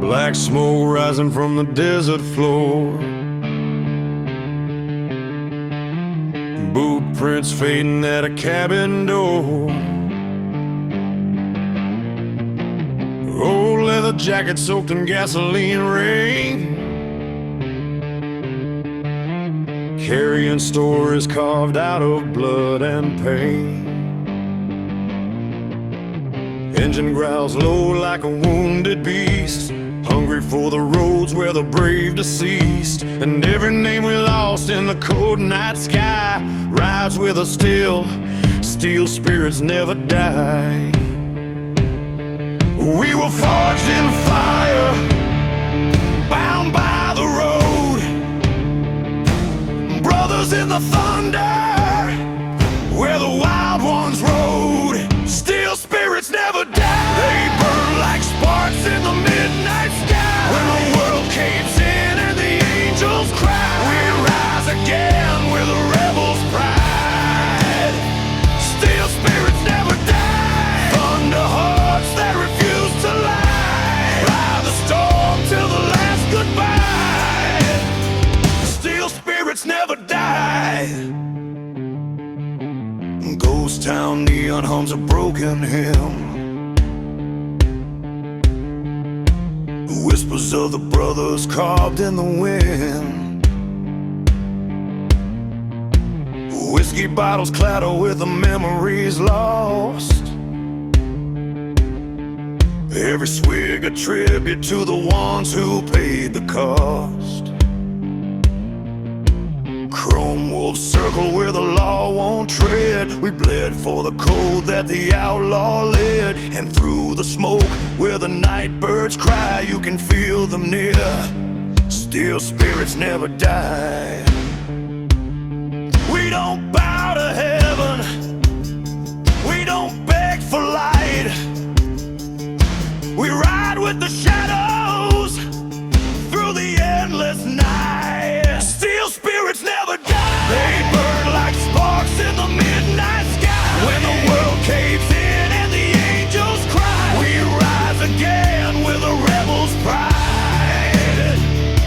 Black smoke rising from the desert floor, boot prints fading at a cabin door, old leather jacket soaked in gasoline rain, carrying stories carved out of blood and pain. Engine growls low like a wounded beast, hungry for the roads where the brave deceased, and every name we lost in the cold night sky rides with us still. Steel spirits never die. We were forged in fire, bound by the road, brothers in the thunder where the wild ones rode. Steel spirits never die. They burn like sparks in the midnight sky. When the world caves in and the angels cry, we rise again with a rebel's pride. Steel spirits never die. Thunder hearts that refuse to lie, ride the storm till the last goodbye. Steel spirits never die. Ghost town neon hums a broken hymn, whispers of the brothers carved in the wind. Whiskey bottles clatter with the memories lost, every swig a tribute to the ones who paid the cost. Chrome wolves circle where the law won't tread. We bled for the code that the outlaw led, and through the smoke where the night birds cry, you can feel them near. Steel spirits never die. We don't bow to heaven, we don't beg for light. We ride with the shadows through the endless night. Steel spirits never die. They burn like sparks in the midnight sky. When the world caves in and the angels cry, we rise again with a rebel's pride.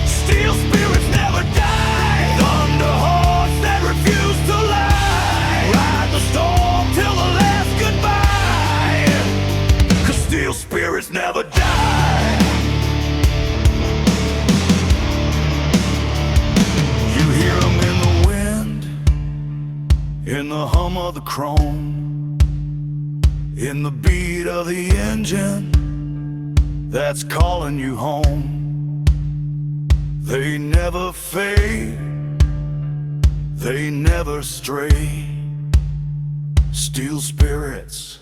Steel spirits never die. Thunder hearts that refuse to lie, ride the storm till the last goodbye. 'Cause steel spirits never die. In the hum of the chrome, in the beat of the engine that's calling you home. They never fade, they never stray. Steel spirits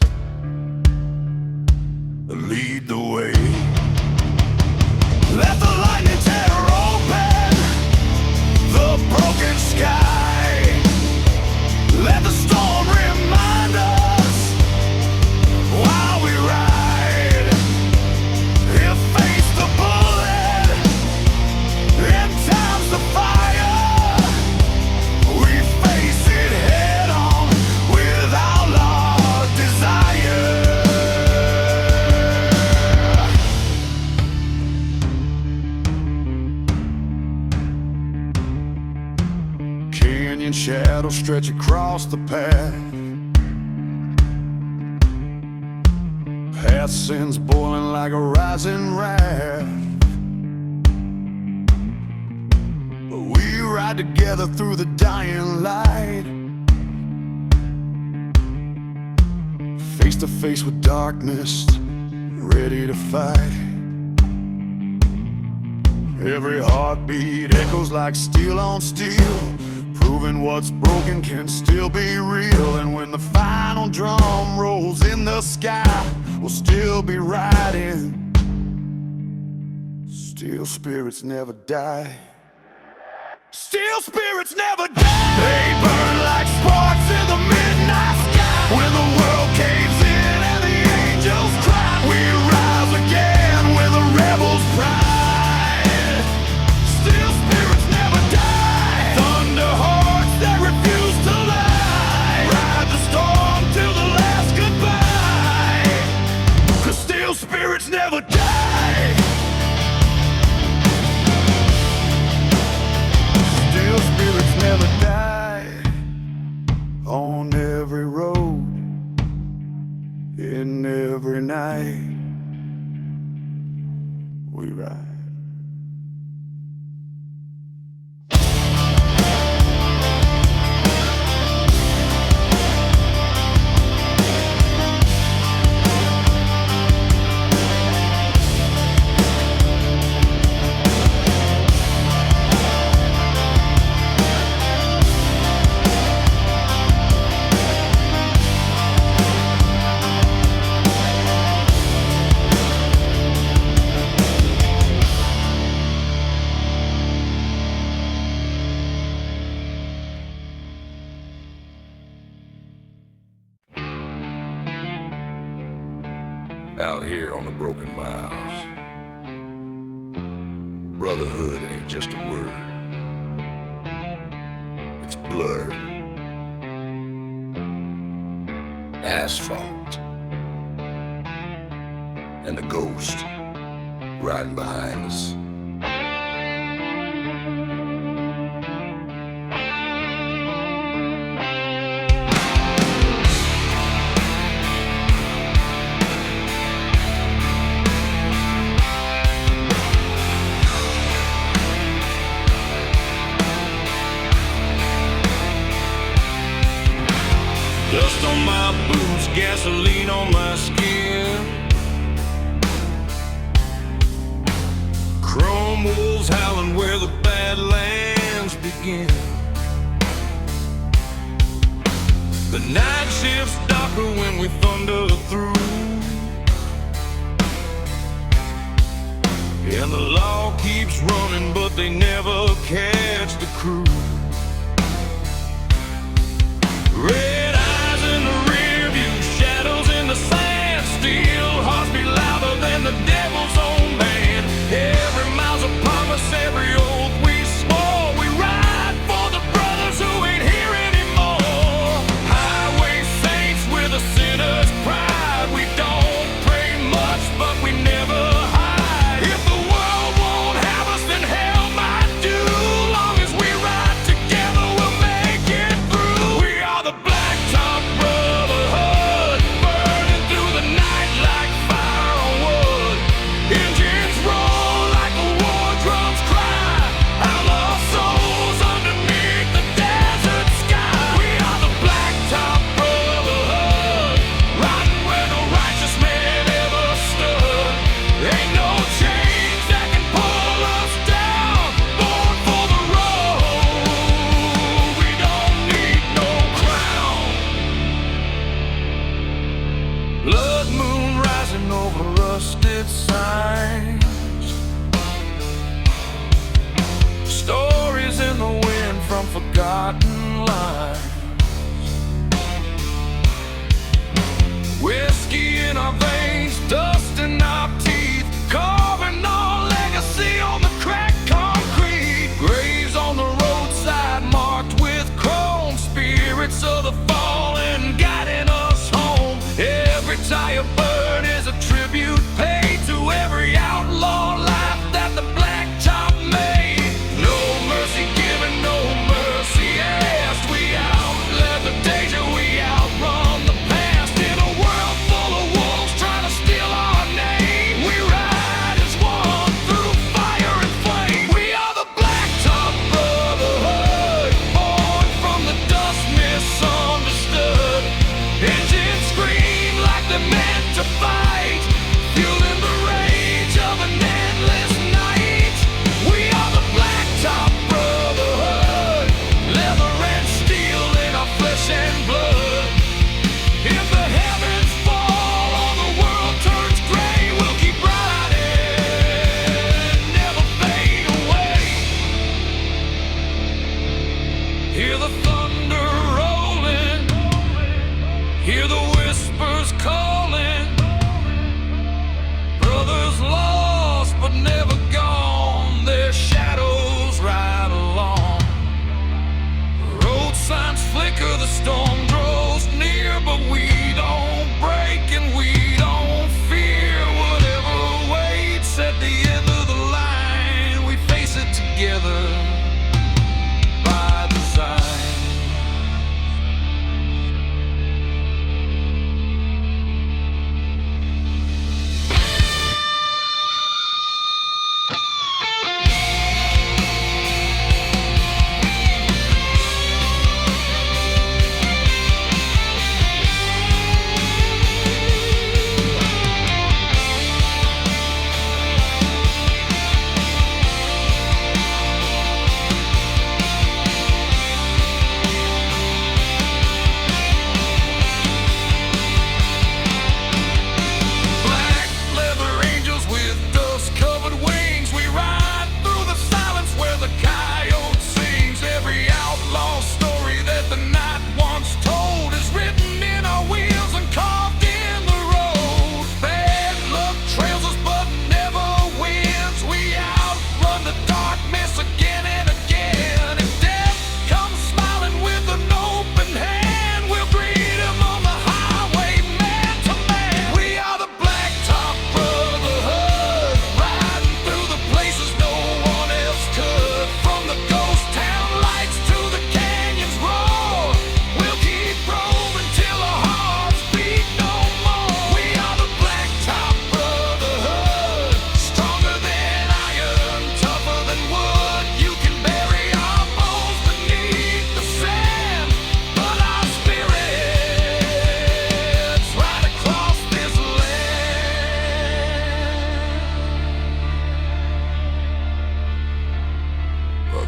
lead the way. Let the lightning tear open the broken sky. Let the storm remind us while we ride. If face the bullet in times of fire, we face it head on with outlaw desire. Canyon shadows stretch across the path, past sins boiling like a rising wrath. But we ride together through the dying light, face to face with darkness, ready to fight. Every heartbeat echoes like steel on steel, proving what's broken can still be real. And when the final drum rolls in the sky, we'll still be riding. Steel spirits never die. Steel spirits never die. They burn like sparks in the midnight sky. When the world caves in and the angels cry, we rise again with a rebel's pride. Steel spirits never die. Thunder hearts that refuse to lie, ride the storm till the last goodbye. 'Cause steel spirits never die. Steel spirits never die. On every road, in every night. out here on the broken miles. Brotherhood ain't just a word. It's blood, asphalt, and a ghost riding behind us. Dust on my boots, gasoline on my skin. Chrome wolves howling where the badlands begin. The night shift's darker when we thunder through, and the law keeps running but they never catch the crew. Red eyes in the rear view, shadows in the sand, steel hearts beat louder than the devil's own band. Every mile's a promise, every oath we swore. We ride for the brothers who ain't here anymore. Highway saints with a sinner's pride. We don't pray much, but we never hide. If the world won't have us, then hell might do. Long as we ride together, we'll make it through. We are the Blacktop Brotherhood, burning through the night like fire on wood. Engines roar like the war drums cry. Outlaw souls underneath the desert sky. We are the Blacktop Brotherhood, riding where no righteous man ever stood. Ain't no chains that can pull us down. Born for the road, we don't need no crown. Blood moon rising over rusted signs. Stories in the wind from forgotten lines. Whiskey in our veins, dust in our teeth, carving our legacy on the cracked concrete. Graves on the roadside marked with chrome, spirits of the fallen guiding us home. Every tire burn is a tribute paid to every outlaw life that the Blacktop made. No mercy given, no mercy asked. We outlive the danger, we outrun the past. In a world full of wolves trying to steal our name, we ride as one through fire and flame. We are the Blacktop Brotherhood, born from the dust, misunderstood. Engines scream like they're meant to fight, fueling the rage of an endless night. We are the Blacktop Brotherhood, leather and steel in our flesh and blood. If the heavens fall or the world turns gray, we'll keep riding, never fade away. Hear the thunder rolling, hear the whispers calling. Brothers lost but never gone, their shadows ride along. Road signs flicker, the storm grows near, but we don't break and we don't fear. Whatever waits at the end of the line, we face it together by design.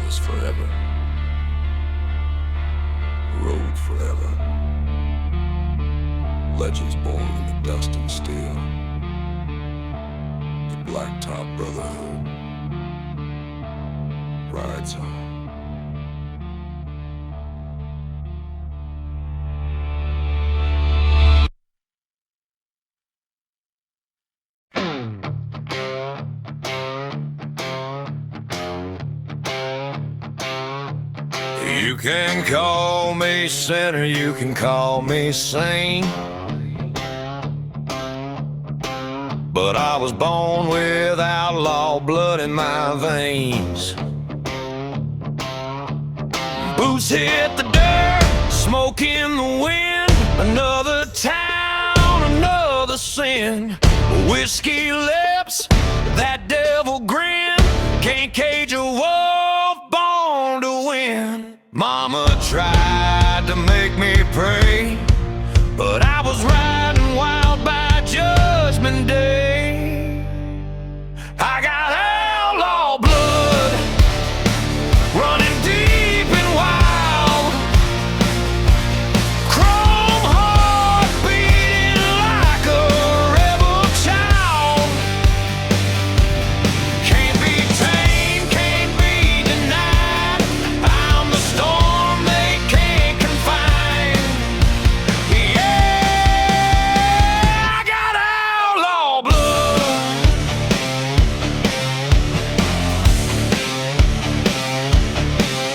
brothers forever, rode forever, legends born in the dust and steel, the blacktop brotherhood rides on. You can call me sinner, you can call me saint, but I was born with outlaw blood in my veins. Boots hit the dirt, smoke in the wind, another town, another sin. Whiskey lips, that devil grin, can't cage a wolf born to win. Mama tried to make me pray, but I was riding wild by Judgment Day. I got outlaw blood running deep and wild, chrome heart beating like a rebel child. Can't be tamed, can't be denied, I'm the storm they can't confine. Yeah, I got outlaw blood.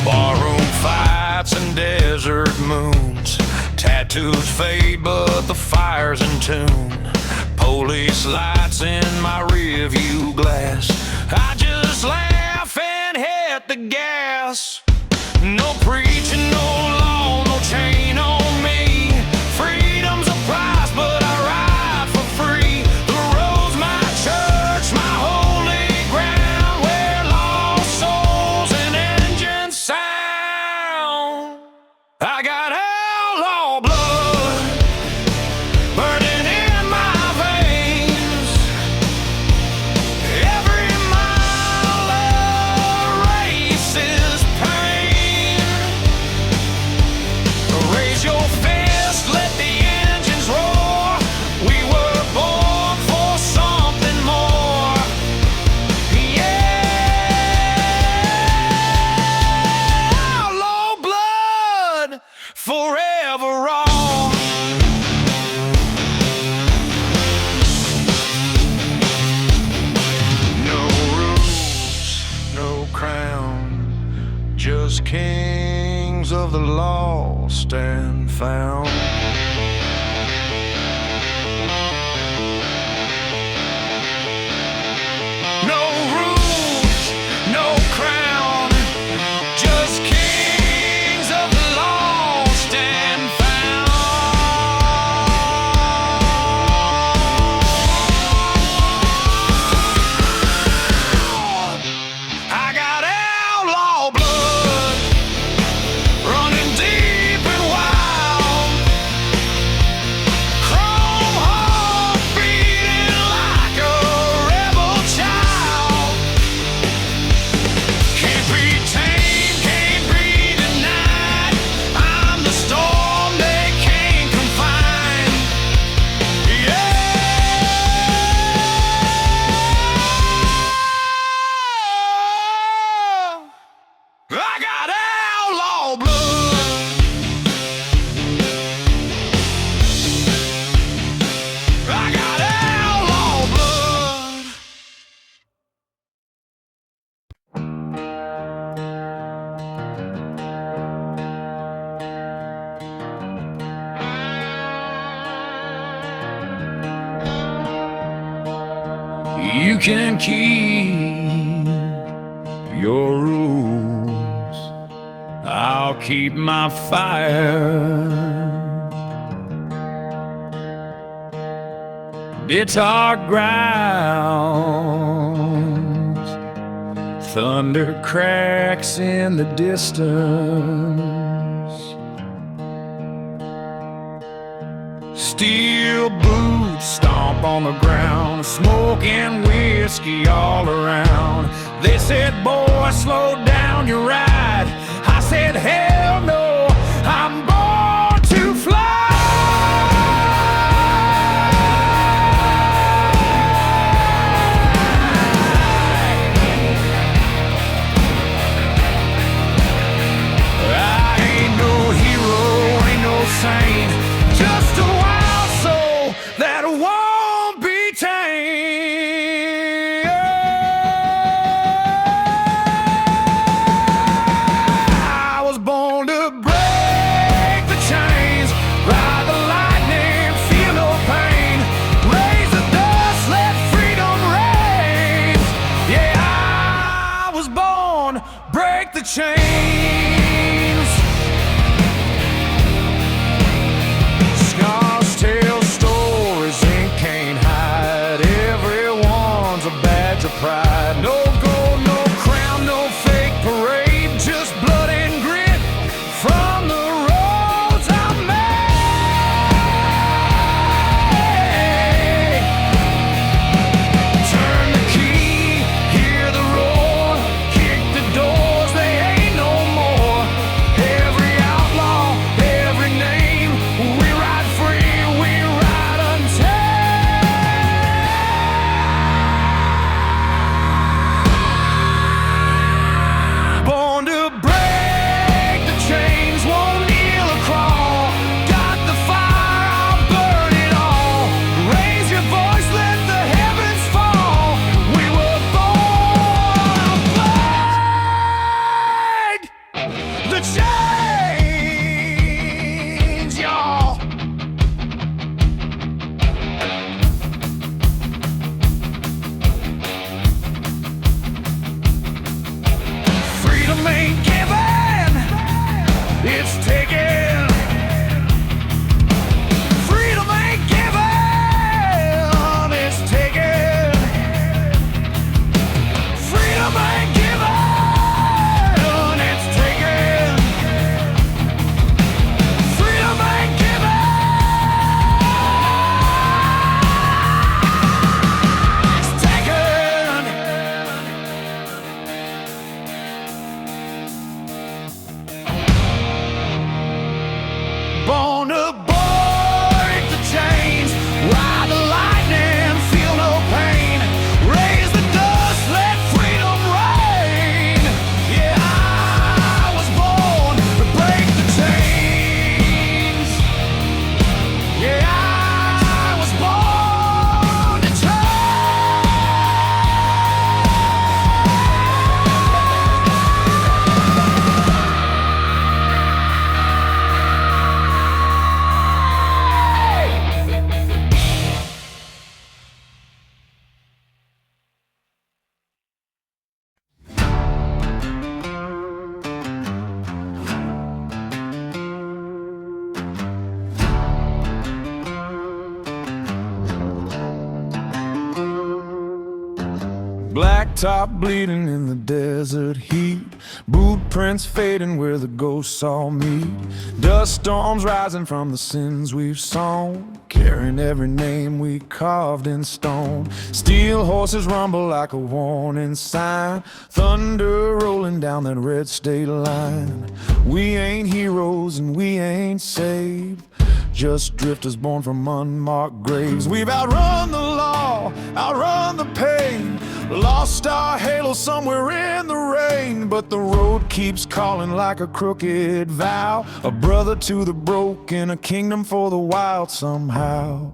Barroom fights and desert moons, tattoos fade but the fire's in tune. Police lights in my rearview glass, I just laugh and hit the gas. No preaching, no law, no chain on me. Freedom's a price, but I ride for free. The road's my church, my holy ground, where lost souls and engines sound. I got outlaw blood burning in my veins. Every mile of race is pain. Raise your fist, let the engines roar. We were born for something more. Yeah, outlaw blood forever on. No rules, no crown, just kings of the lost and found. No rules, no crown, just kings of the lost and found. I got outlaw blood running deep and wild, chrome heart beating like a rebel child. Can't be tamed, can't be denied, I'm the storm they can't confine. Yeah, I got outlaw blood. I got outlaw blood. You can keep your rules, I'll keep my fire. It's our grounds, thunder cracks in the distance, steel boots stomp on the ground, smoke and whiskey all around. They said, boy, slow down your ride. I said, hell no, I'm born to fly. I ain't no hero, ain't no saint, just a wild soul that won't be tamed. I was born to break the chains, ride the lightning, feel no pain, raise the dust, let freedom reign. Yeah, I was born, break the chains. Scars tell stories, ink can't hide. Everyone's a badge of pride. No gold, no crown, no fake parade, just blood and grit from the roads I made. Turn the key, hear the roar, kick the doors, they ain't no more. Every outlaw, every name, we ride free, we ride untamed. Born to break the chains, won't kneel or crawl. Got the fire, I'll burn it all. Raise your voice, let the heavens fall. We were born to break the chains, y'all. Freedom ain't given, it's taken. Freedom ain't given, it's taken. Freedom ain't given, it's taken. Freedom ain't given, it's taken. Born to break the chains, ride the lightning, feel no pain, raise the dust, let freedom reign. Yeah, I was born to break the chains. Yeah, I was born to Blacktop bleeding in the desert heat, boot prints fading where the ghosts all meet. Dust storms rising from the sins we've sown, carrying every name we carved in stone. Steel horses rumble like a warning sign, thunder rolling down that red state line. We ain't heroes and we ain't saved, just drifters born from unmarked graves. We've outrun the law, outrun the pain, lost our halo somewhere in the rain. But the road keeps calling like a crooked vow, a brother to the broken, a kingdom for the wild somehow.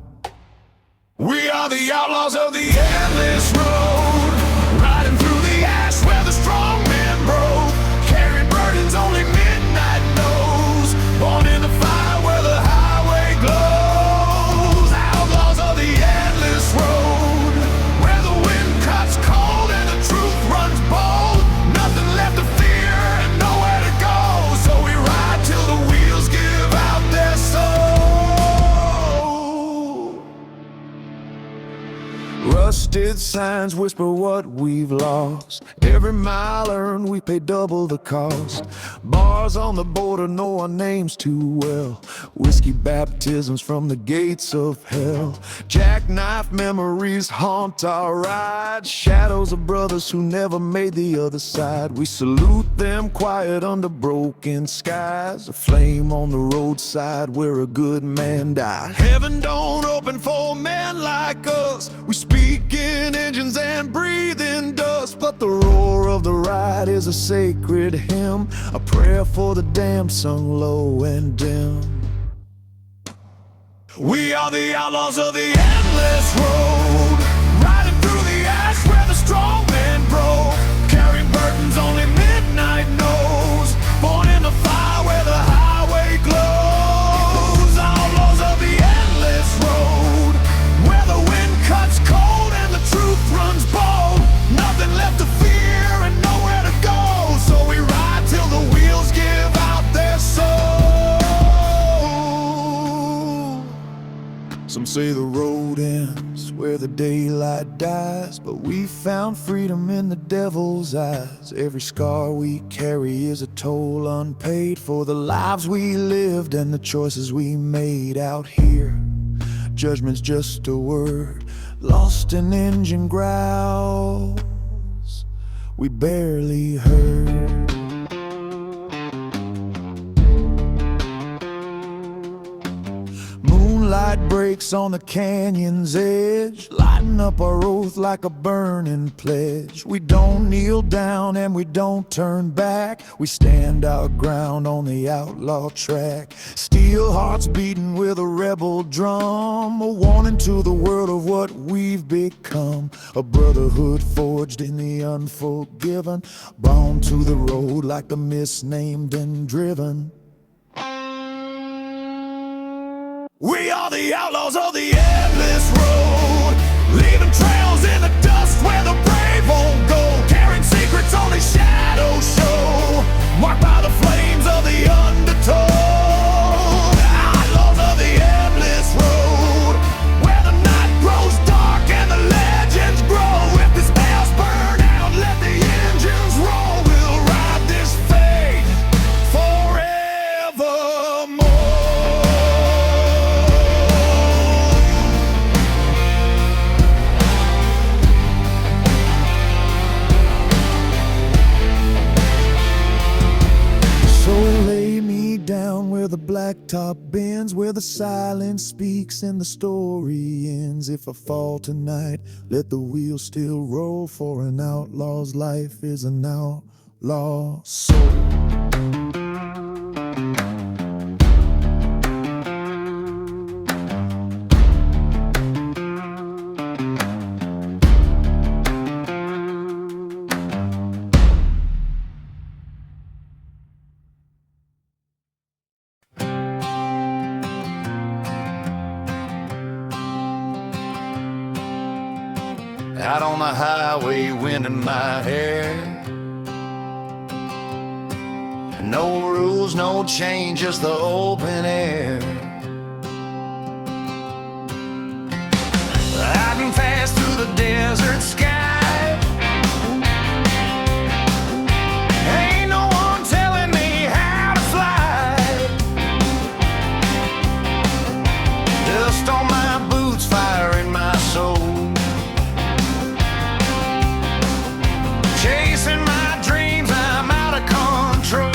We are the outlaws of the endless road, riding through the ash where the strong men broke, carrying burdens only midnight knows, born in the fire where the highway glows. Outlaws of the endless road, where the wind cuts cold and the truth runs bold. Nothing left to fear and nowhere to go, so we ride till the wheels give out their soul. Rust Rusted signs whisper what we've lost. Every mile earned, we pay double the cost. Bars on the border know our names too well. Whiskey baptisms from the gates of hell. Jackknife memories haunt our ride. Shadows of brothers who never made the other side. We salute them quiet under broken skies. A flame on the roadside where a good man died. Heaven don't open for men like us. We speak in engines and breathe in dust. But the roar of the ride is a sacred hymn, a prayer for the damned sung low and dim. We are the outlaws of the endless road, riding through the ash where the strong men broke, carrying burdens only midnight knows, born in the fire where the highway glows. Outlaws of the endless road, where the wind cuts cold and the truth runs bold. Nothing left to fear and nowhere to go, so we ride till the wheels give out their soul. Some say the road ends where the daylight dies, but we found freedom in the devil's eyes. Every scar we carry is a toll unpaid for the lives we lived and the choices we made out here. Judgment's just a word, lost in engine growls we barely heard. Moonlight breaks on the canyon's edge, lighting up our oath like a burning pledge. We don't kneel down and we don't turn back. We stand our ground on the outlaw track. Steel hearts beating with a rebel drum, a warning to the world of what we've become. A brotherhood forged in the unforgiven, bound to the road like the misnamed and driven. We are the outlaws of the endless road, leaving trails in the dust where the brave won't go, carrying secrets only shadows show, marked by the flames of the undertow. Outlaws of the endless road, where the night grows dark and the legends grow. If this house burn out, let the engines roll. We'll ride this fate forevermore. Down where the blacktop bends, where the silence speaks and the story ends. If I fall tonight, let the wheels still roll, for an outlaw's life is an outlaw soul. Out on the highway, wind in my hair. No rules, no change, just the open air. Riding fast through the desert sky. Ain't no one telling me how to fly. Dust on my boots, fire in my soul. Chasing my dreams, I'm out of control.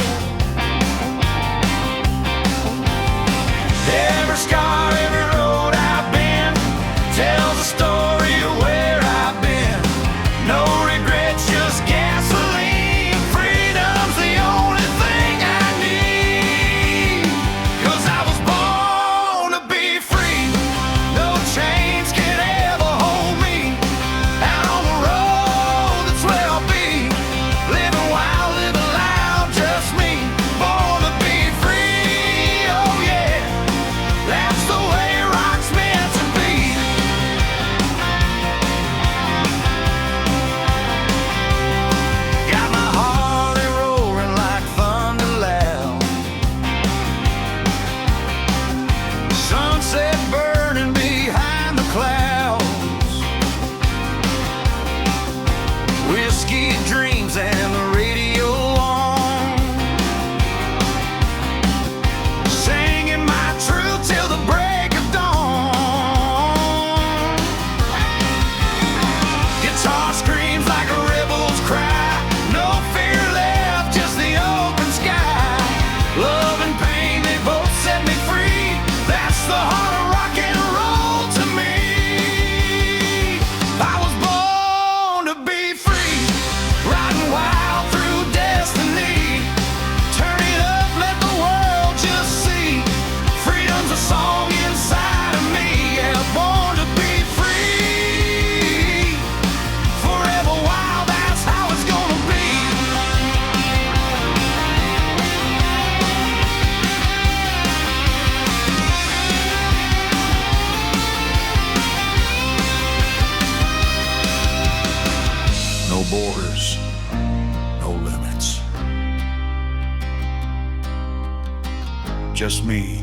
just me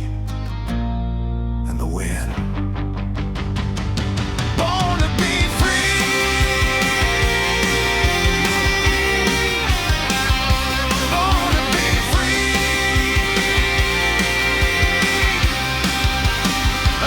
and the wind. Born to be free, born to be free. Oh.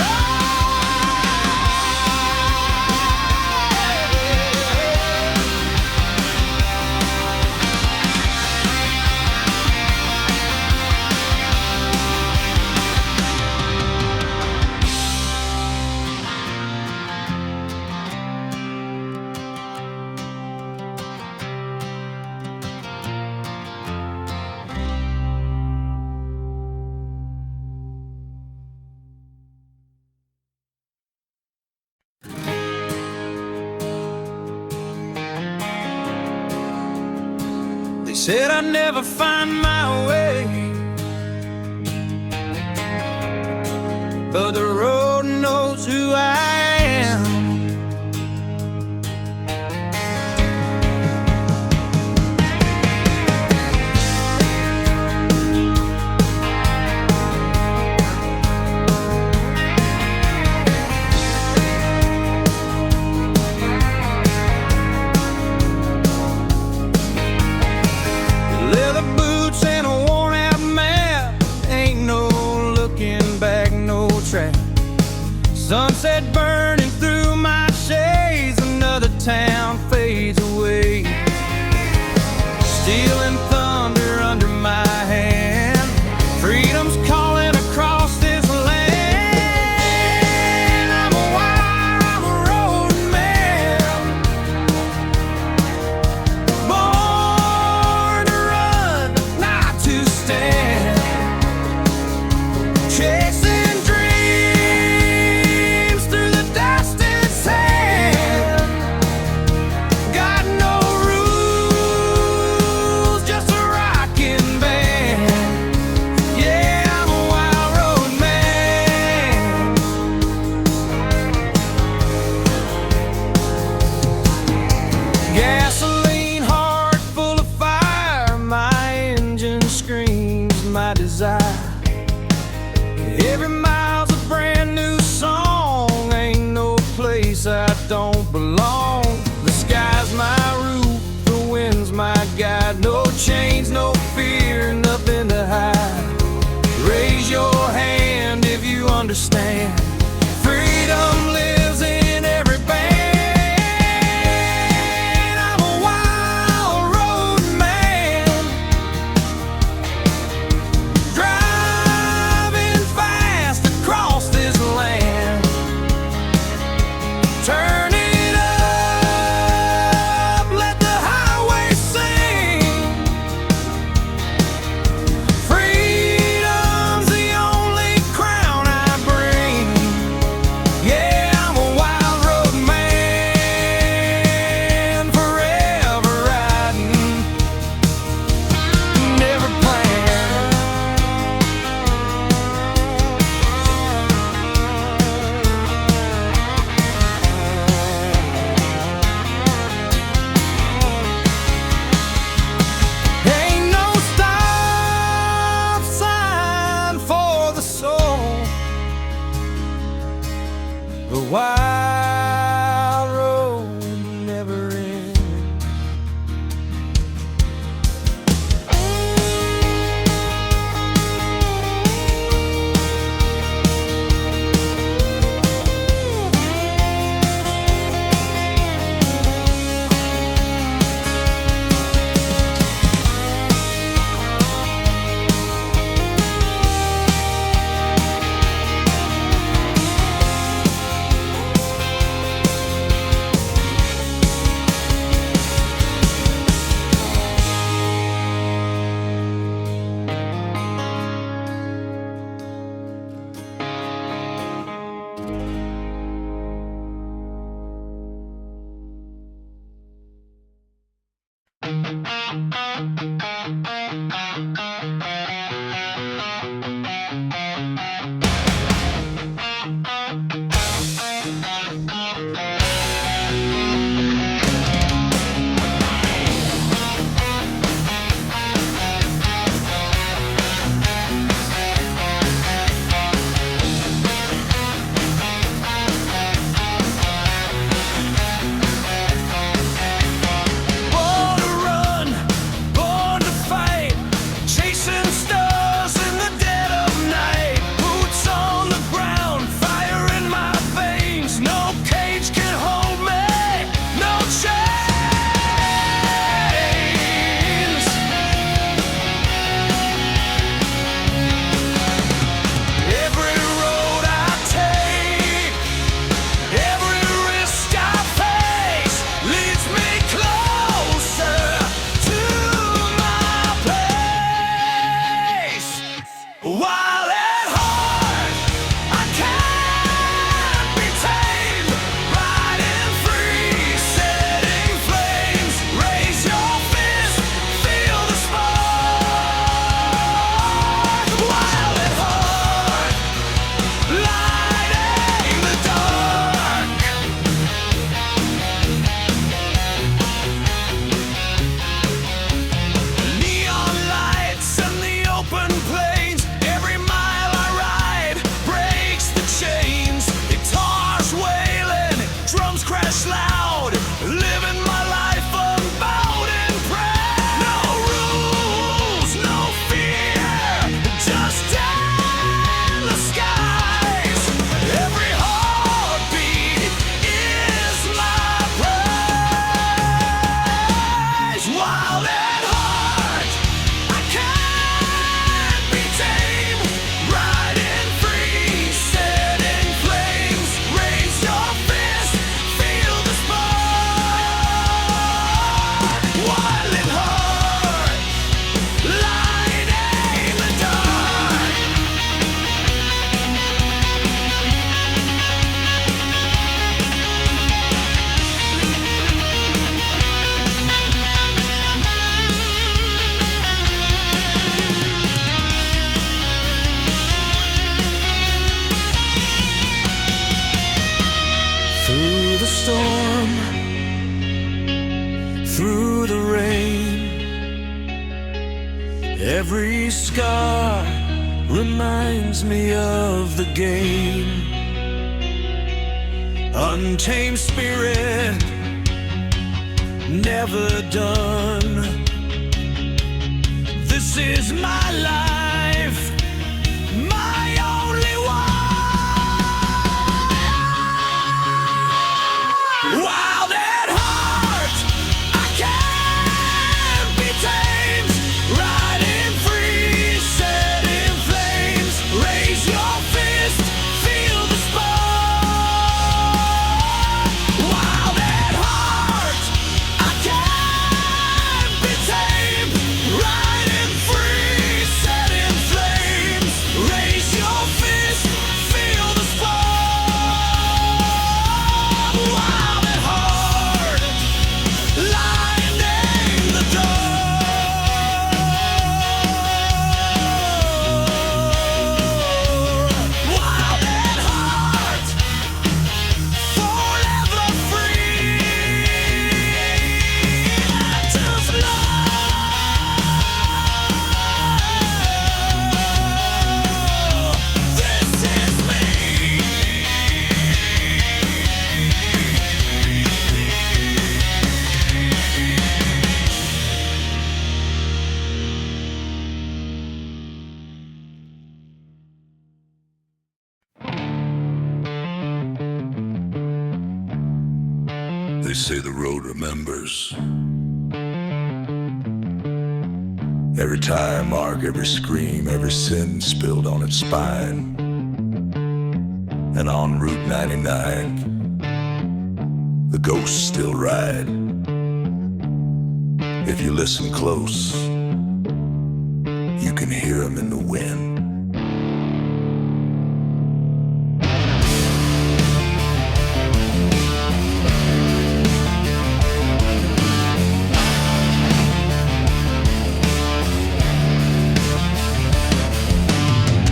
They said I'd never find my way, but the road knows who I am. Leather boots and a worn out map, ain't no looking back, no track. Sunset burning through my shades, another town fades away. Steel and thunder under my hand, freedom's calling across this land. I'm a wire, I'm a road man, born to run, not to stand. Chasing dreams through the dust and sand. Got no rules, just a rocking band. Yeah, I'm a wild road man. Gasoline heart full of fire, my engine screams my desire. Every mile's a brand new song, ain't no place I don't belong. The sky's my roof, the wind's my guide. No chains, no fear, nothing to hide. Raise your hand if you understand. Freedom lives in every band. I'm a wild road man, driving fast across this land. Turn it up, let the highway sing. Every scar reminds me of the game. Untamed spirit, never done. This is my life, my only one. Wild at heart, I can't be tamed. Riding free, set in flames. Raise your fist, feel the spark. Wild at heart, I can't be tamed. Riding free, set in flames. Raise your fist, feel the spark. Wild at heart, lying in the dark. Wild at heart, forever free to fly. This is me. They say the road remembers. Every tire mark, every scream, every sin spilled on its spine. And on Route 99, the ghosts still ride. If you listen close, you can hear them in the wind.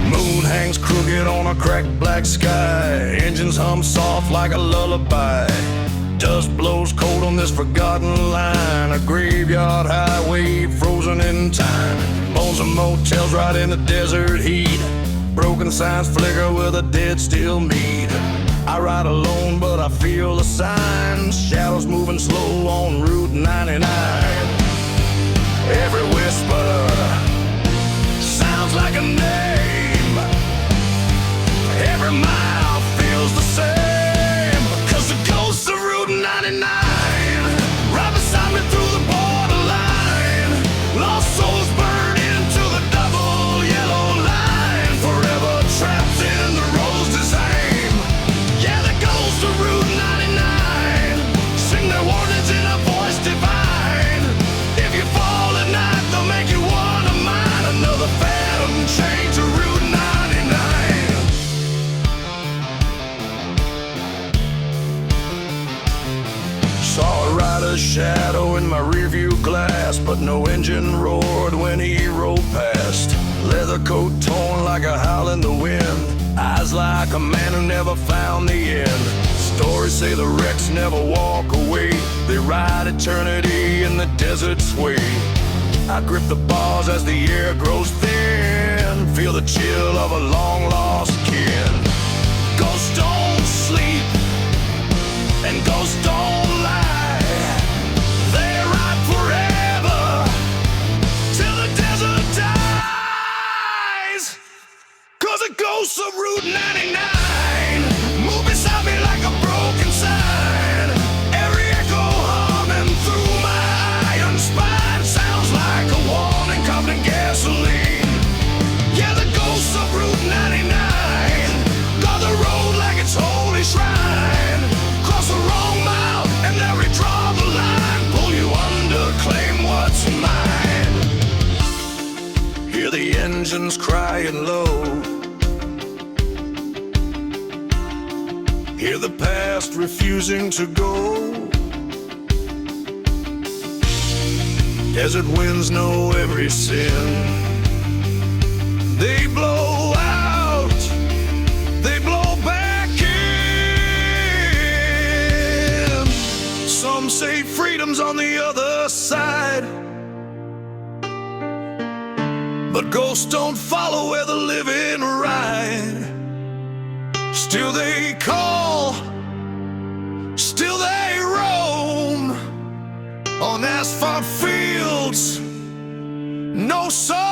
Moon hangs crooked on a cracked black sky. Engines hum soft like a lullaby. Dust blows cold on this forgotten line. A graveyard highway frozen in time. Bones of motels right in the desert heat. Broken signs flicker with a dead still meat. I ride alone but I feel the signs. Shadows moving slow on Route 99. Every whisper sounds like a name. Every mile feels the same. Cause the ghosts of Route 99 right beside me through the borderline. Lost souls burn into the double yellow line. Forever trapped in the road's design. Yeah, the ghosts of Route 99 sing their warnings in a voice divine. If you fall at night, they'll make you one of mine. Another phantom chain to Route 99. Saw a rider's shadow in my rearview glass, but no engine roared when he rolled past. Leather coat torn like a howl in the wind. Eyes like a man who never found the end. Stories say the wrecks never walk away. They ride eternity in the desert sway. I grip the bars as the air grows thin. Feel the chill of a long lost kin. Ghosts don't sleep and ghosts don't lie. They ride forever till the desert dies. Cause the ghosts of Route 99 move beside me like a broken sign. Every echo humming through my iron spine sounds like a warning covered in gasoline. Yeah, the ghosts of Route 99 guard the road like it's holy shrine. Cross the wrong mile and they'll redraw the line. Pull you under, claim what's mine. Hear the engines crying low. Hear the past refusing to go. Desert winds know every sin. They blow out, they blow back in. Some say freedom's on the other side. But ghosts don't follow where the living ride. Still they call, still they roam on asphalt fields, no soul.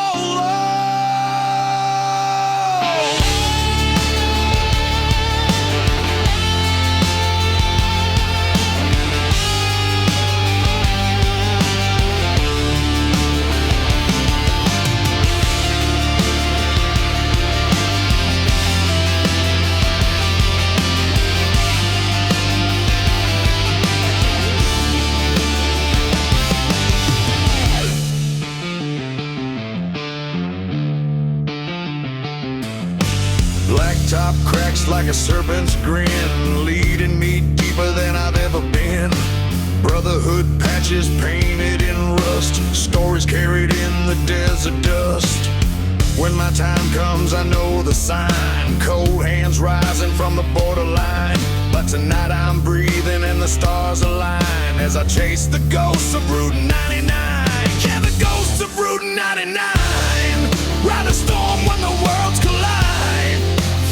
Blacktop cracks like a serpent's grin, leading me deeper than I've ever been. Brotherhood patches painted in rust, stories carried in the desert dust. When my time comes, I know the sign, cold hands rising from the borderline. But tonight I'm breathing and the stars align as I chase the ghosts of Route 99. Yeah, the ghosts of Route 99 ride a storm when the worlds collide.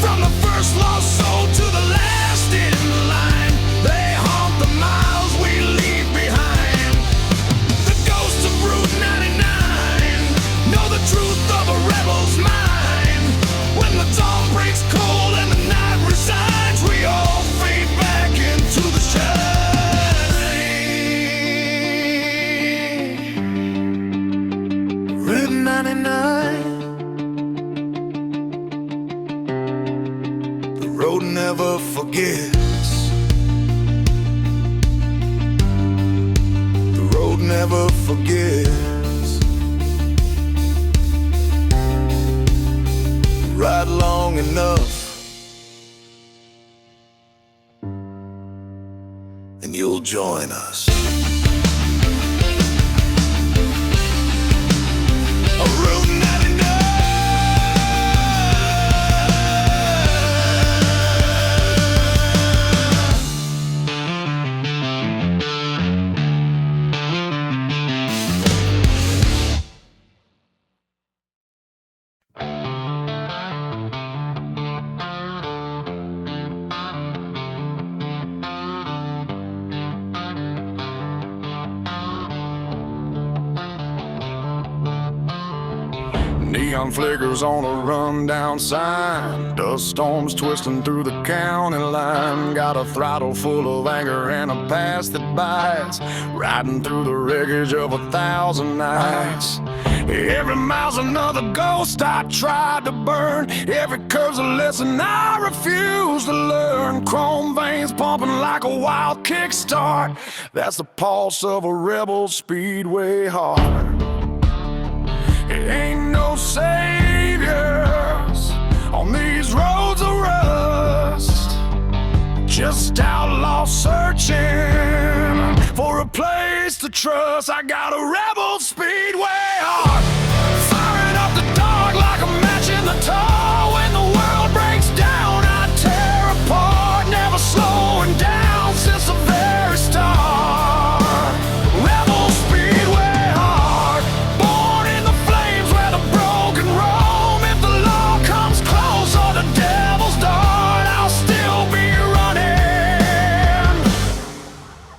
From the first lost soul to the last in line, they haunt the miles we leave behind. The ghosts of Route 99 know the truth of a rebel's mind. When the dawn breaks cold and the night resides, we all fade back into the shine. Route 99, road never forgets. The road never forgets. Ride long enough and you'll join us. Route 99. Neon flickers on a rundown sign, dust storms twisting through the county line. Got a throttle full of anger and a past that bites, riding through the wreckage of 1,000 nights. Every mile's another ghost I tried to burn. Every curve's a lesson I refuse to learn. Chrome veins pumping like a wild kickstart. That's the pulse of a rebel speedway heart. It ain't no saviors on these roads of rust, just outlaws searching for a place to trust. I got a rebel speedway heart, firing up the dark like a match in the tar. When the world breaks down, I tear apart, never slowing down since the very start. Rebel speedway heart, born in the flames where the broken roam. If the law comes close or the devil's dart, I'll still be running,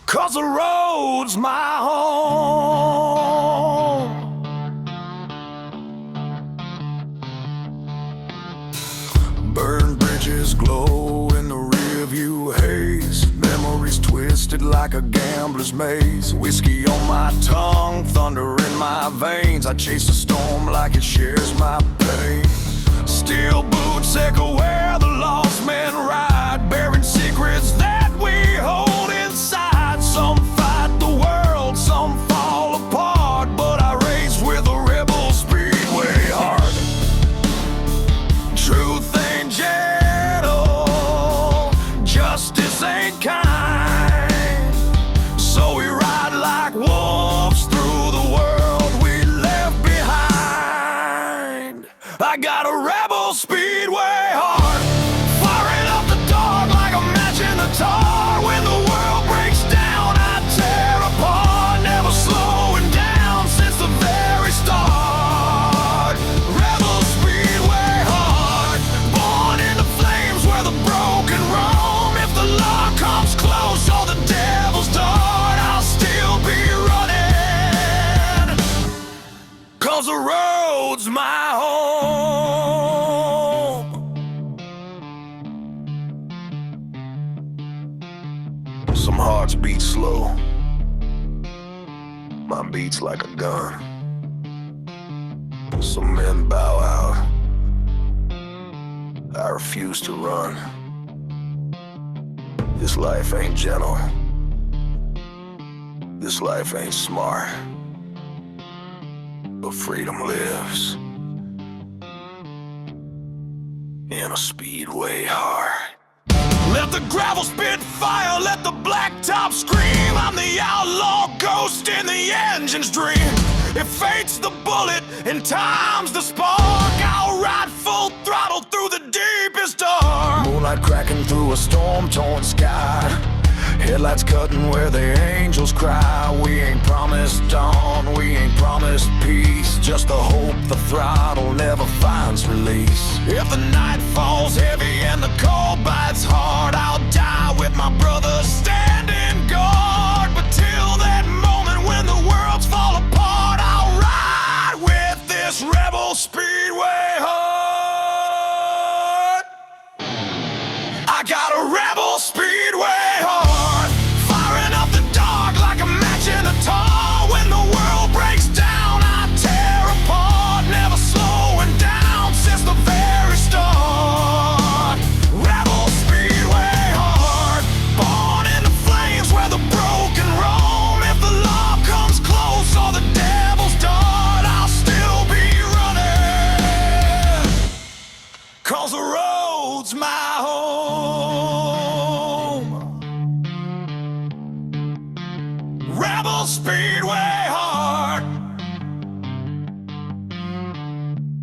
'cause the road's my home. Burned bridges glow in the rearview haze, memories twisted like a gambler's maze. Whiskey on my tongue, thunder in my veins. I chase the storm like it shares my pain. Steel boots echo where the lost men ride, bearing secrets that we hold inside. Some fight the world, some fall apart, but I race with a rebel speedway heart. Truth ain't gentle, justice ain't kind, so we ride like wolves through the world we left behind. I got a rebel speedway heart, firing up the dark like a match in the tar. When the world breaks down, I tear apart, never slowing down since the very start. beats like a gun. Some men bow out. I refuse to run. This life ain't gentle. This life ain't smart. But freedom lives in a speedway heart. Let the gravel spit fire, let the blacktop scream. I'm the outlaw ghost in the engine's dream. If fate's the bullet and time's the spark, I'll ride full throttle through the deepest dark. Moonlight cracking through a storm-torn sky. Headlights cutting where the angels cry. We ain't promised dawn, we ain't promised peace. Just the hope the throttle never finds release. If the night falls heavy and the cold bites hard, I'll die with my brothers standing guard. But till that moment when the worlds fall apart, I'll ride with this rebel speedway heart. I got a rebel speedway heart. Cause the road's my home. Rebel speedway heart.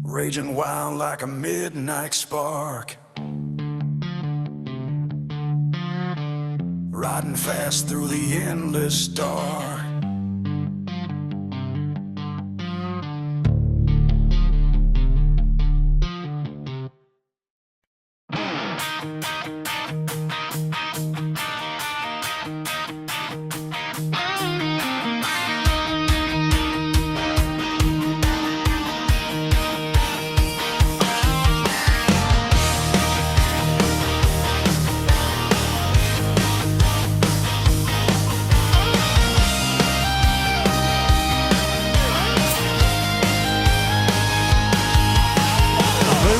Raging wild like a midnight spark. Riding fast through the endless dark.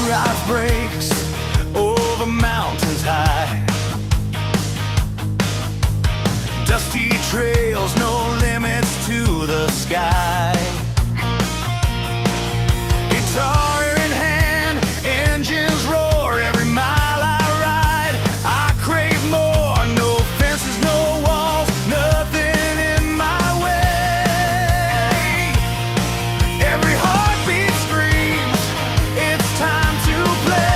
Ride breaks over mountains high. Dusty trails, no limits to the sky. Guitar in hand, engines roar every mile I ride. I crave more, no fences, no walls, nothing in my way. Every heartbeat screams, it's time to play.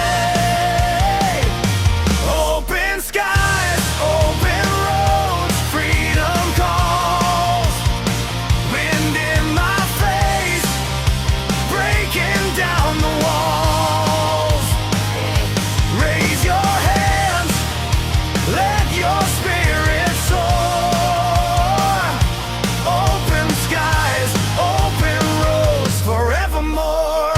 Open skies, open roads, freedom calls. Wind in my face, breaking down the walls. Raise your hands, let your spirit soar. Open skies, open roads forevermore.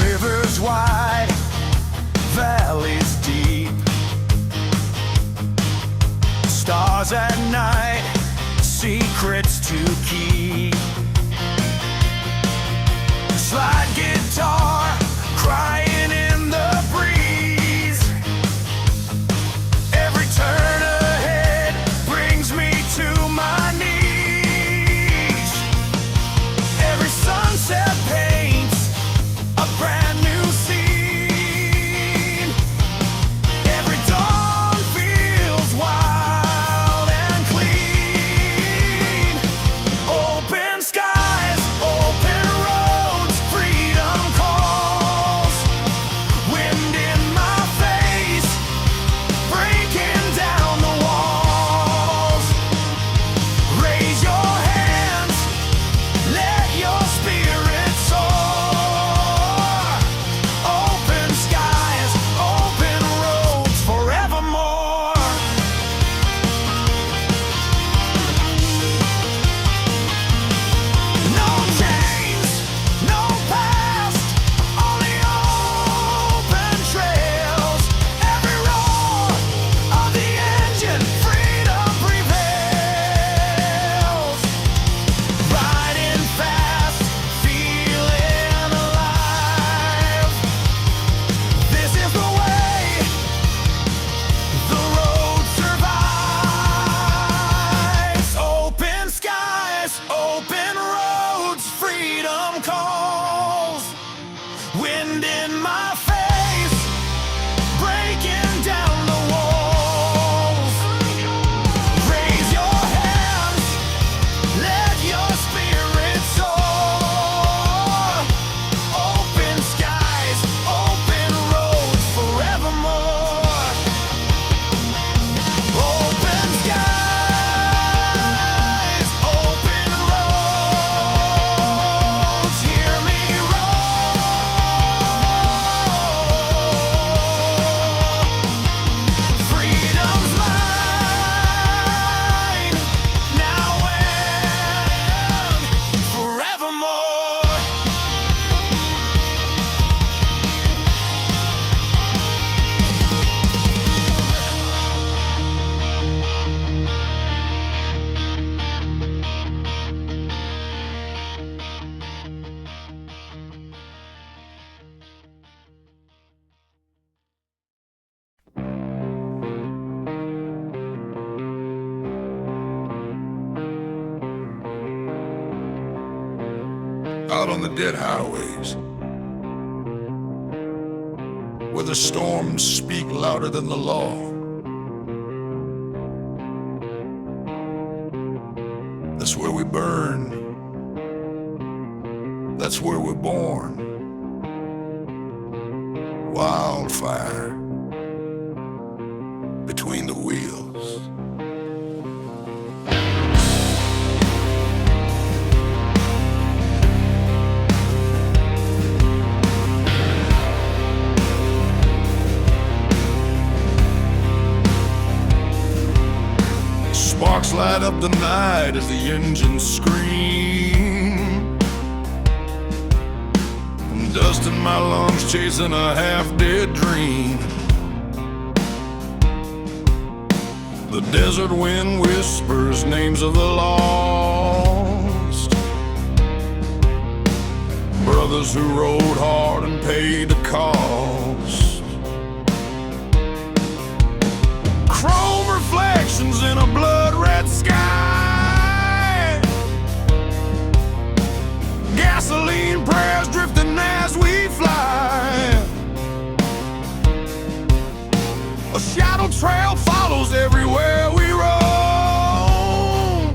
Rivers wide, valleys deep. Stars at night, secrets to keep. Slide guitar, crying in the breeze. Every turn ahead brings me to my knees. Every sunset paints a brand new scene. Every dawn feels wild and clean. Oh, out on the dead highways, where the storms speak louder than the law. That's where we burn. That's where we're born. Wildfire between the wheels. Sparks light up the night as the engines scream. Dust in my lungs chasing a half-dead dream. The desert wind whispers names of the lost, brothers who rode hard and paid the cost. Chrome reflections in a blood-red sky, gasoline prayers drifting as we fly. A shadow trail follows everywhere we roam,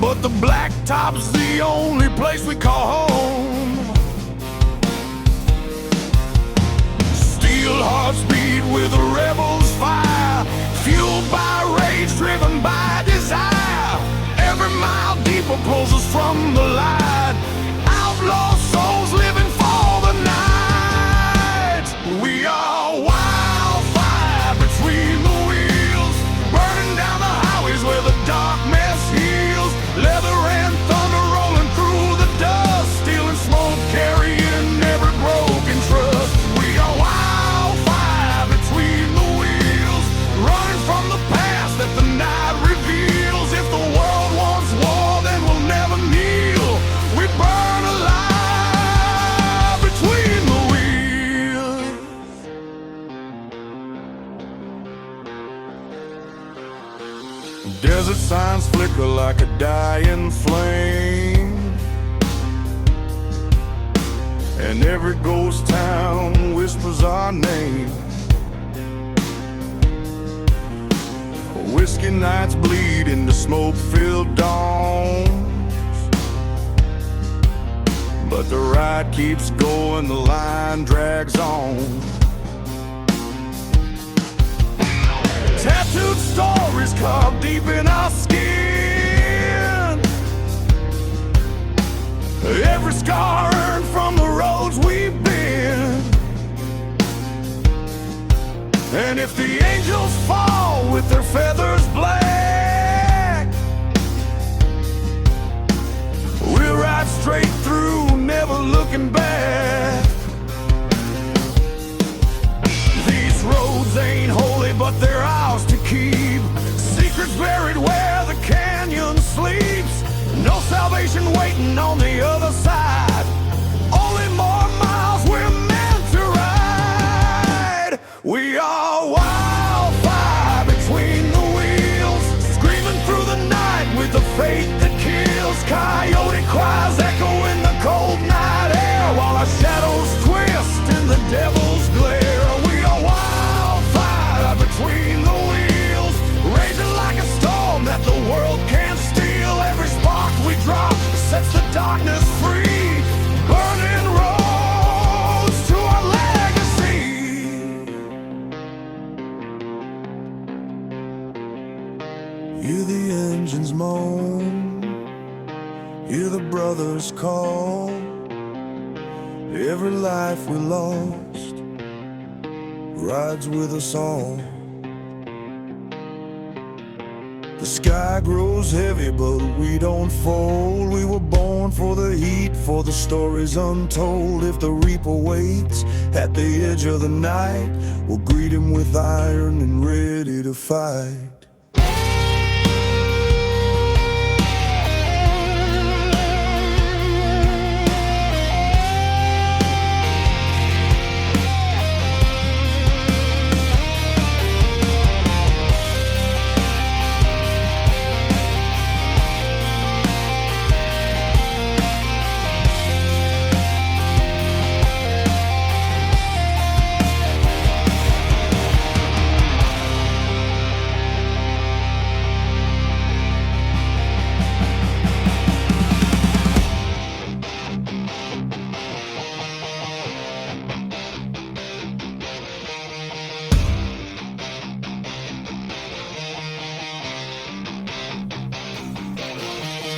but the blacktop's the only place we call home. Steel hearts beat with a rebel's fire, fueled by rage, driven by desire. Every mile deeper pulls us from the light. Outlaw souls living for the night. We are wildfire between the wheels, burning down the highways where the darkness heals. Leather and thunder rolling through the dust, stealing smoke, carrying every broken trust. We are wildfire between the wheels, running from the past that the night reveals. If the world wants war, then we'll never kneel. We burn alive between the wheels. Desert signs flicker like a dying flame, and every ghost town whispers our name. Whiskey nights bleed into smoke-filled dawns, but the ride keeps going, the line drags on. Tattooed stories carved deep in our skin, every scar earned from the roads we've been. And if the angels fall with their feathers black, we'll ride straight through, never looking back. These roads ain't holy, but they're ours to keep. Secrets buried where the canyon sleeps. No salvation waiting on the other side. Only more miles we're meant to ride. We are wildfire between the wheels, screaming through the night with the faith that kills. Coyote cries echo in the cold night air, while our shadows twist in the devil's glare. We are wildfire between the wheels, raging like a storm that the world can't steal. Every spark we drop sets the darkness free, burning roads to our legacy. Hear the engines moan, hear the brothers call. Every life we lost rides with us all. The sky grows heavy, but we don't fold. We were born for the heat, for the stories untold. If the reaper waits at the edge of the night, we'll greet him with iron and ready to fight.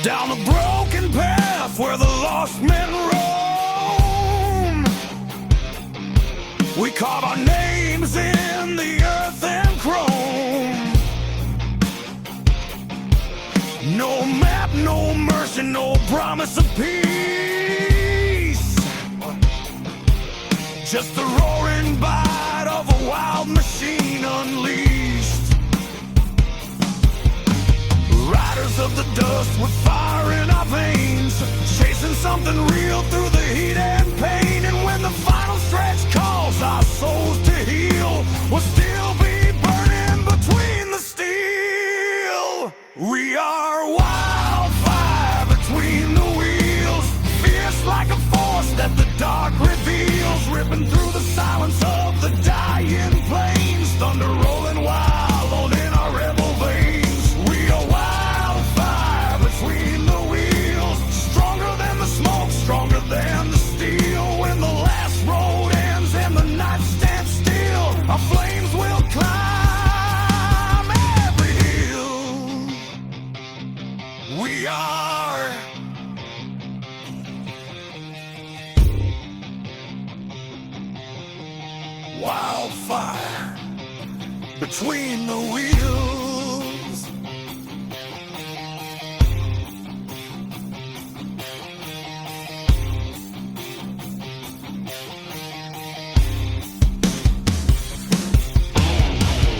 down the broken path where the lost men roam. We carve our names in the earth and chrome. No map, no mercy, no promise of peace. Just the roaring bite of a wild machine unleashed. Riders of the dust with fire in our veins, chasing something real through the heat and pain. And when the final stretch calls our souls to heal, we'll still be burning between the steel. We are wildfire between the wheels, fierce like a force that the dark reveals, ripping through the silence of the dying plains, thunder rolling wild on in our rebel veins. We are wildfire between the wheels, stronger than the smoke, stronger than the steel. When the last road ends and the night stands still, our flames will climb every hill. We are wildfire between the wheels.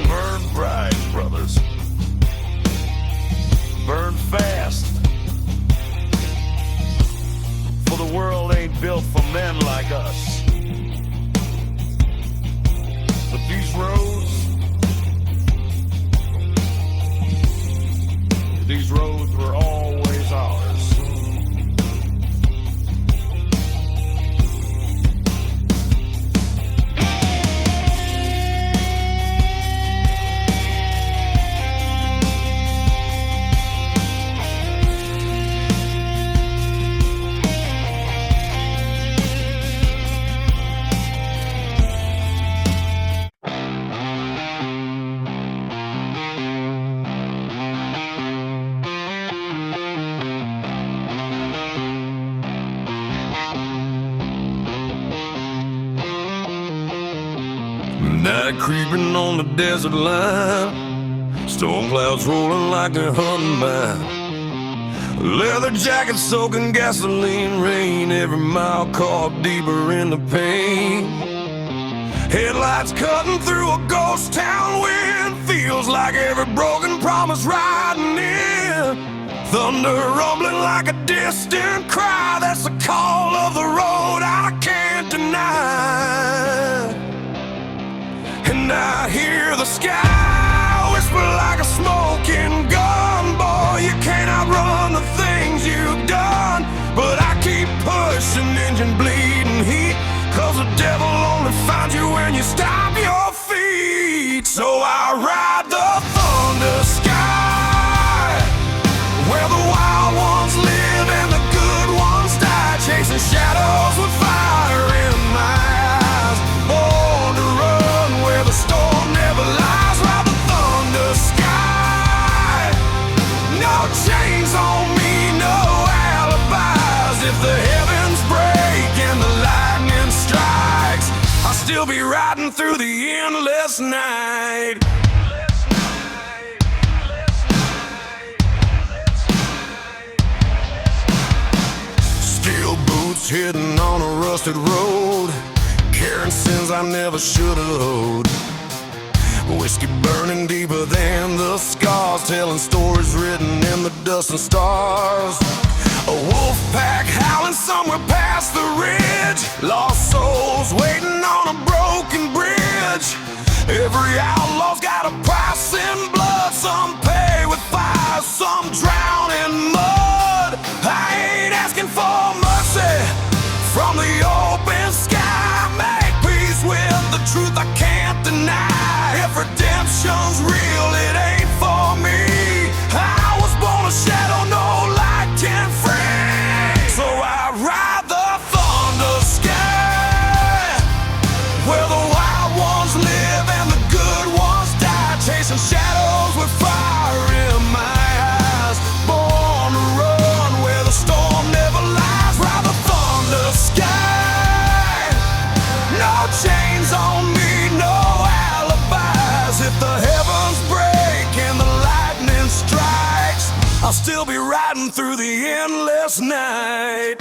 Burn bright, brothers. Burn fast. For the world ain't built for men like us. But these roads were always ours. Night creeping on the desert line, storm clouds rolling like a hunting mine. Leather jacket soaking gasoline rain, every mile caught deeper in the pain. Headlights cutting through a ghost town wind, feels like every broken promise riding in. Thunder rumbling like a distant cry, that's the call of the road I can't deny. And I hear the sky whisper like a smoking gun. Boy, you can't outrun the things you've done. But I keep pushing, engine bleeding heat, 'cause the devil only finds you when you stop your feet. So I ride the thunder sky, where the wild ones live and the good ones die, chasing shadows with fire in my eyes. Born to run where the storm never lies, ride the thunder sky. No chains on me, no alibis. If the heavens break and the lightning strikes, I'll still be riding through the endless night. Steel boots hidden on a rusted road, carrying sins I never should have owed. Whiskey burning deeper than the scars, telling stories written in the dust and stars. A wolf pack howling somewhere past the ridge, lost souls waiting on a broken bridge. Every outlaw's got a price in blood, some pay with fire, some drown in mud. I ain't asking for mercy from the open sky. Make peace with the truth I can't deny. If redemption's real, it ain't for me. I was born a shadow, no light can free. So I ride the thunder sky, where the wild ones live and the good ones die, chasing shadows with fire. still be riding through the endless night.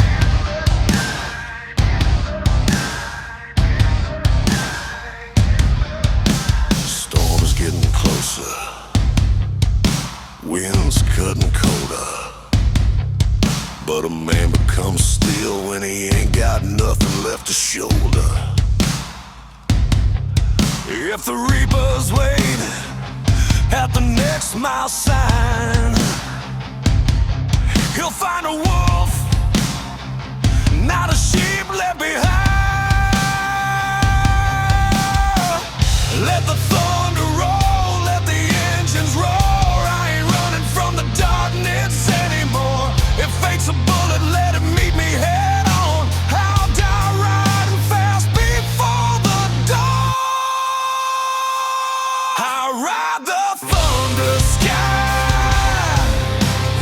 Storm's getting closer, wind's cutting colder, but a man becomes still when he ain't got nothing left to shoulder. If the reapers wait at the next mile sign, he'll find a wolf, not a sheep left behind. Let the thunder roll, let the engines roar. I ain't running from the darkness anymore. If fate's a bullet, let it meet me head on. I'll die riding fast before the dawn. I'll ride the thunder sky,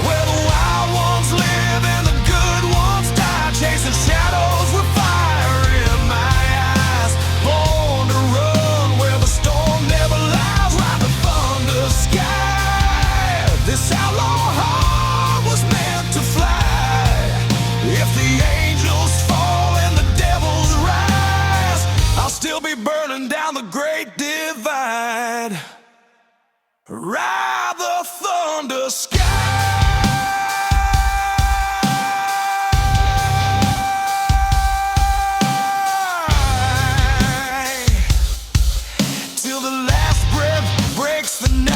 where the wild ones live and the good ones die, chasing shadows with fire in my eyes. Born to run where the storm never lies. Ride the thunder sky. This outlaw heart was meant to fly. If the angels fall and the devils rise, I'll still be burning down the great divide. Ride the thunder sky. Till the last breath breaks the night.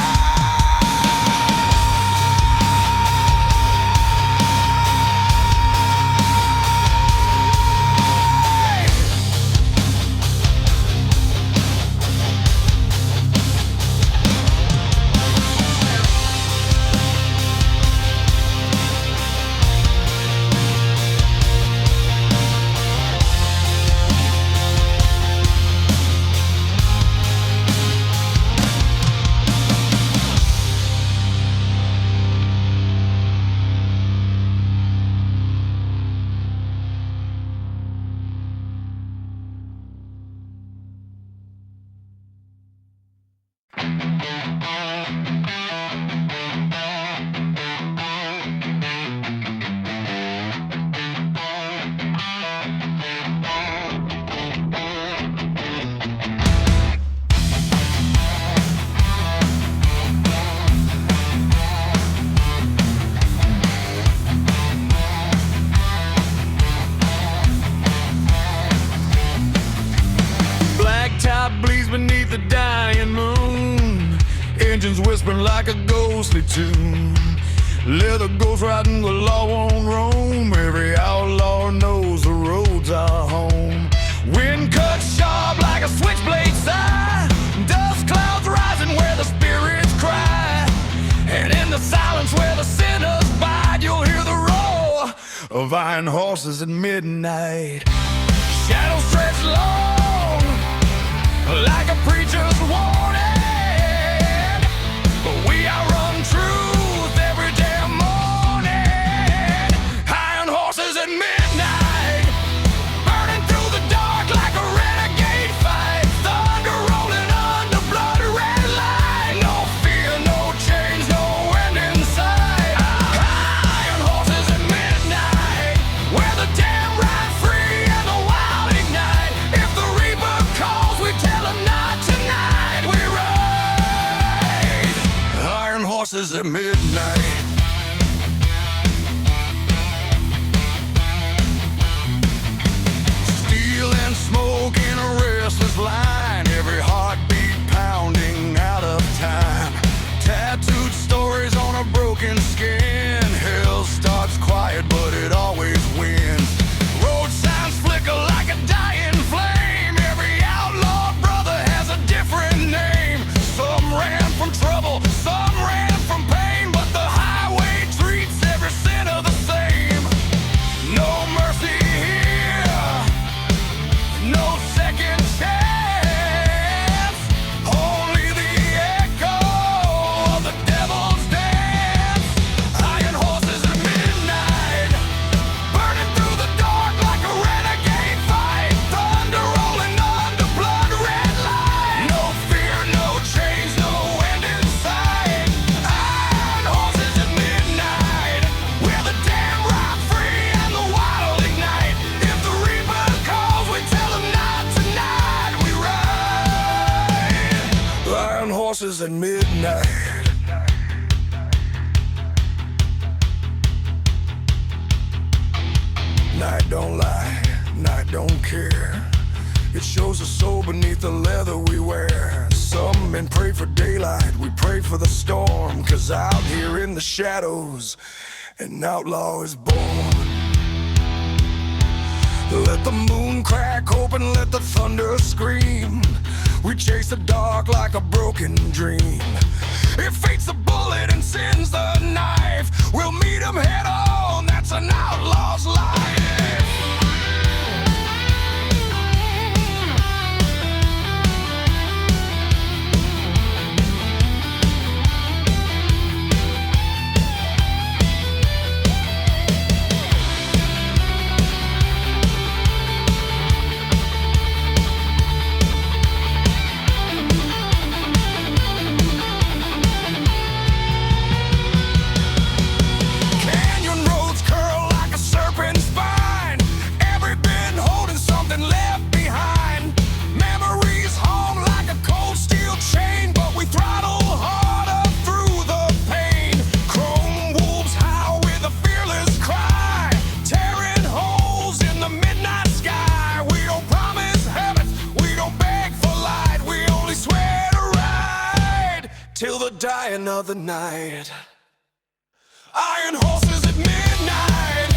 Bleeds beneath the dying moon, engines whispering like a ghostly tune. Leather ghost riding, the law won't roam. Every outlaw knows the roads are home. Wind cuts sharp like a switchblade sigh, dust clouds rising where the spirits cry. And in the silence where the sinners bide, you'll hear the roar of iron horses at midnight. Shadows stretch long like a preacher's warning, but we outrun truth every damn morning. Iron horses at midnight, burning through the dark like a renegade fight. Thunder rolling under blood red light. No fear, no change, no end in sight. Iron horses at midnight, where the damned ride free and the wild ignite. If the reaper calls, we tell him not tonight. We ride iron horses at midnight. Steel and smoke in a restless line, every heartbeat pounding out of time. Tattooed stories on a broken skin. Hell starts quiet, but it always wins. Road signs flicker like a dying flame. Every outlaw brother has a different name. Some ran from trouble, some ran from pain, but the highway treats every sinner the same. No mercy here, no second chance. horses at midnight. Night don't lie, night don't care. It shows the soul beneath the leather we wear. Some men pray for daylight, we pray for the storm. 'Cause out here in the shadows, an outlaw is born. Let the moon crack open, let the thunder scream. We chase the dark like a broken dream. If fate's the bullet and sin's the knife, we'll meet him head on, that's an outlaw's life. Till the dying of the night. Iron horses at midnight,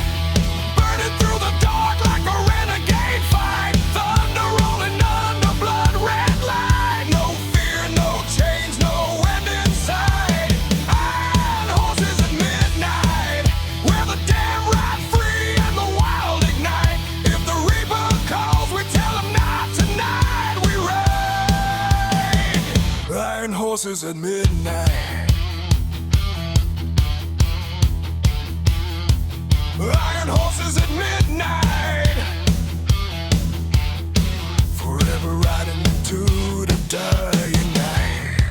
burning through the dark like a renegade fight. Thunder rolling under blood red light. No fear, no change, no end in sight. Iron horses at midnight, where the damn ride free and the wild ignite. If the reaper calls, we tell him not tonight. We ride. Iron horses at midnight. Iron horses at midnight, forever riding into the dying night.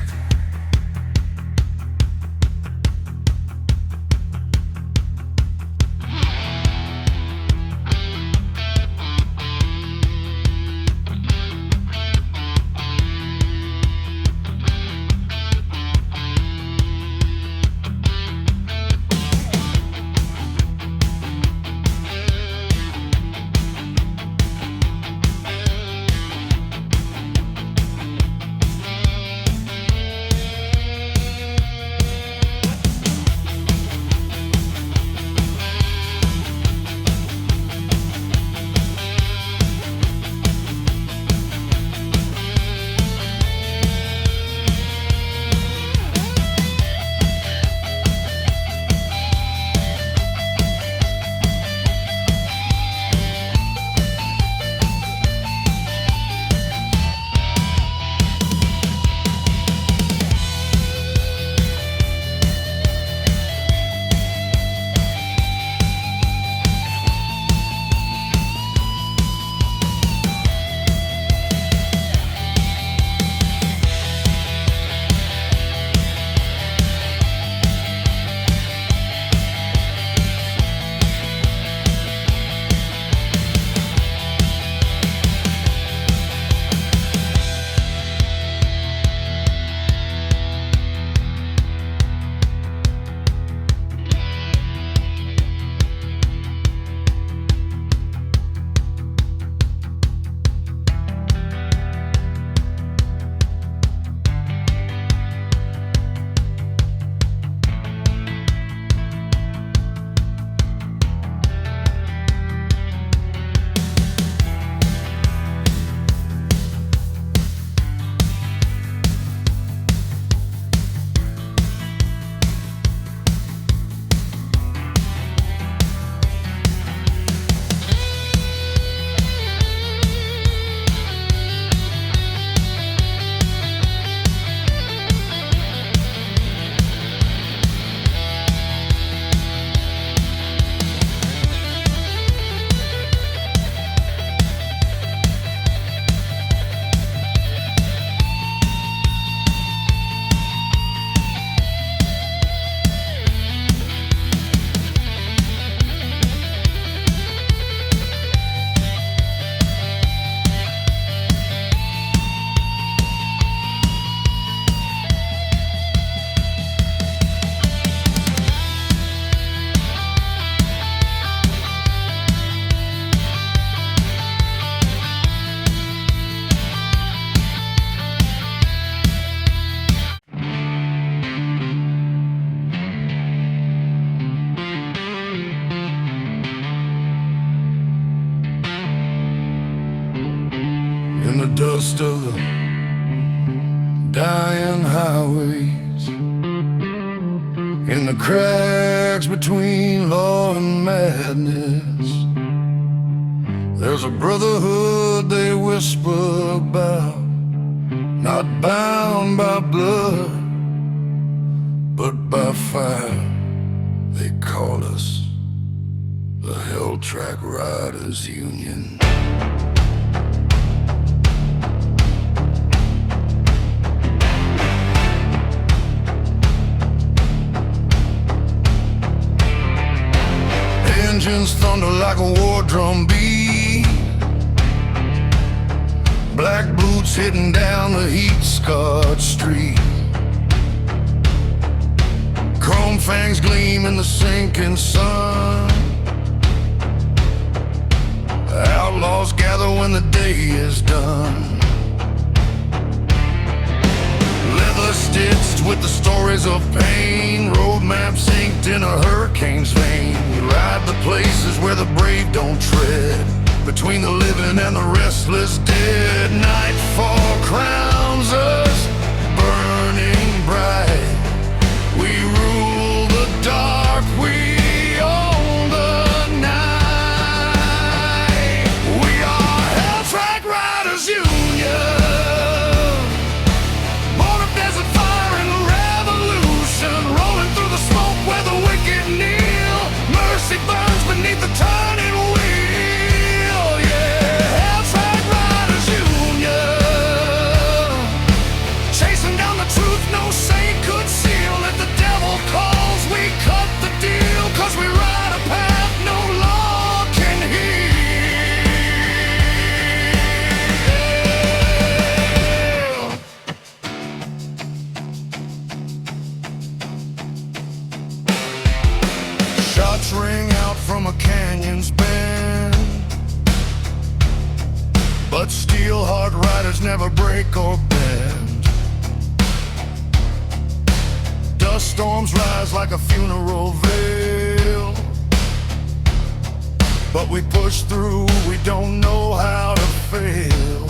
dust of the dying highways, in the cracks between law and madness, there's a brotherhood they whisper about, not bound by blood, but by fire. They call us the Hell Track Riders Union. Engines thunder like a war drum beat, black boots hitting down the heat-scarred street, chrome fangs gleam in the sinking sun. Outlaws gather when the day is done, leather stitched with the stories of pain, road maps inked in a hurricane's vein. We ride the places where the brave don't tread, between the living and the restless dead. Nightfall crowns us, burning bright. We rule the dark, we own the night. We are Hell Track Riders Union, born of desert fire and revolution, rolling through the smoke where the wicked kneel. Mercy burns beneath the turning wheel. Yeah, Hell Track Riders Union, chasing down the truth no saint could seal. If the devil calls, we cut the deal, 'cause we ride a path no law can heal. Shots ring out from a canyon's bend, but steel-heart riders never break or bend. Dust storms rise like a funeral veil, but we push through, we don't know how to fail.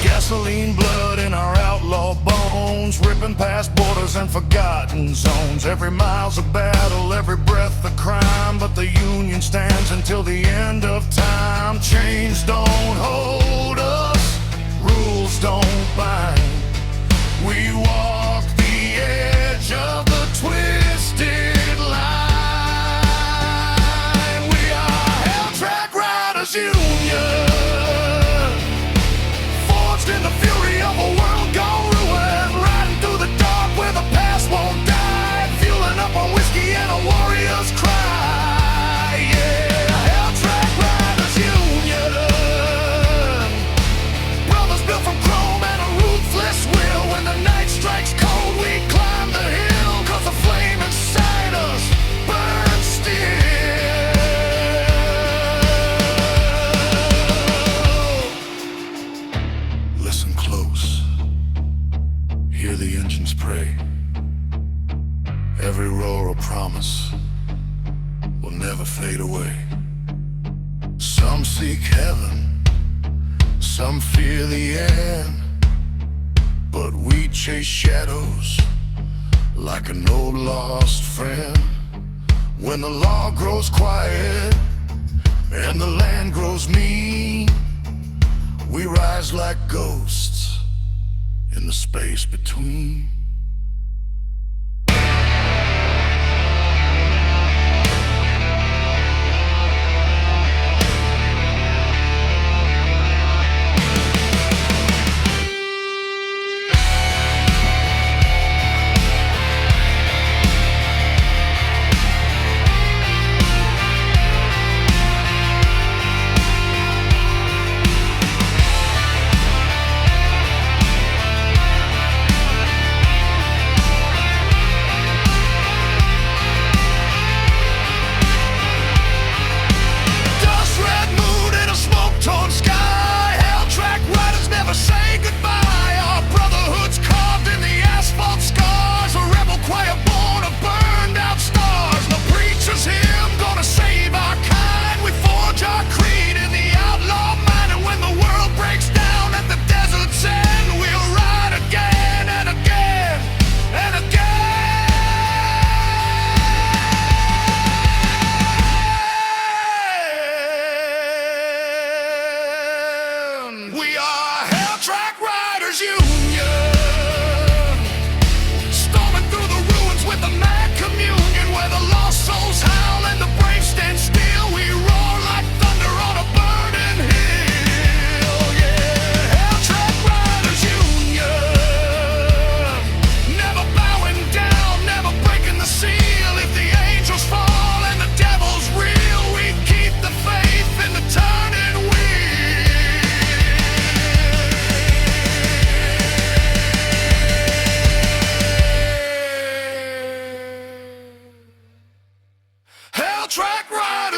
Gasoline blood in our outlaw bones, ripping past borders and forgotten zones. Every mile's a battle, every breath a crime, but the Union stands until the end of time. Chains don't hold us, rules don't bind. We walk the edge of the twisted line. We are Hell Track Riders Union, forged in the fury of a world gone ruined, riding through the dark where the past won't die, fueling up on whiskey and a warrior's cry. Yeah, Hell Track Riders Union, brothers built from chrome and a ruthless will. When the night strikes cold, we climb the hill, 'cause the flame inside us burns still. Listen close, hear the engines pray. Every roar a promise will never fade away. Some seek heaven, some fear the end, but we chase shadows like an old lost friend. When the law grows quiet and the land grows mean, we rise like ghosts in the space between.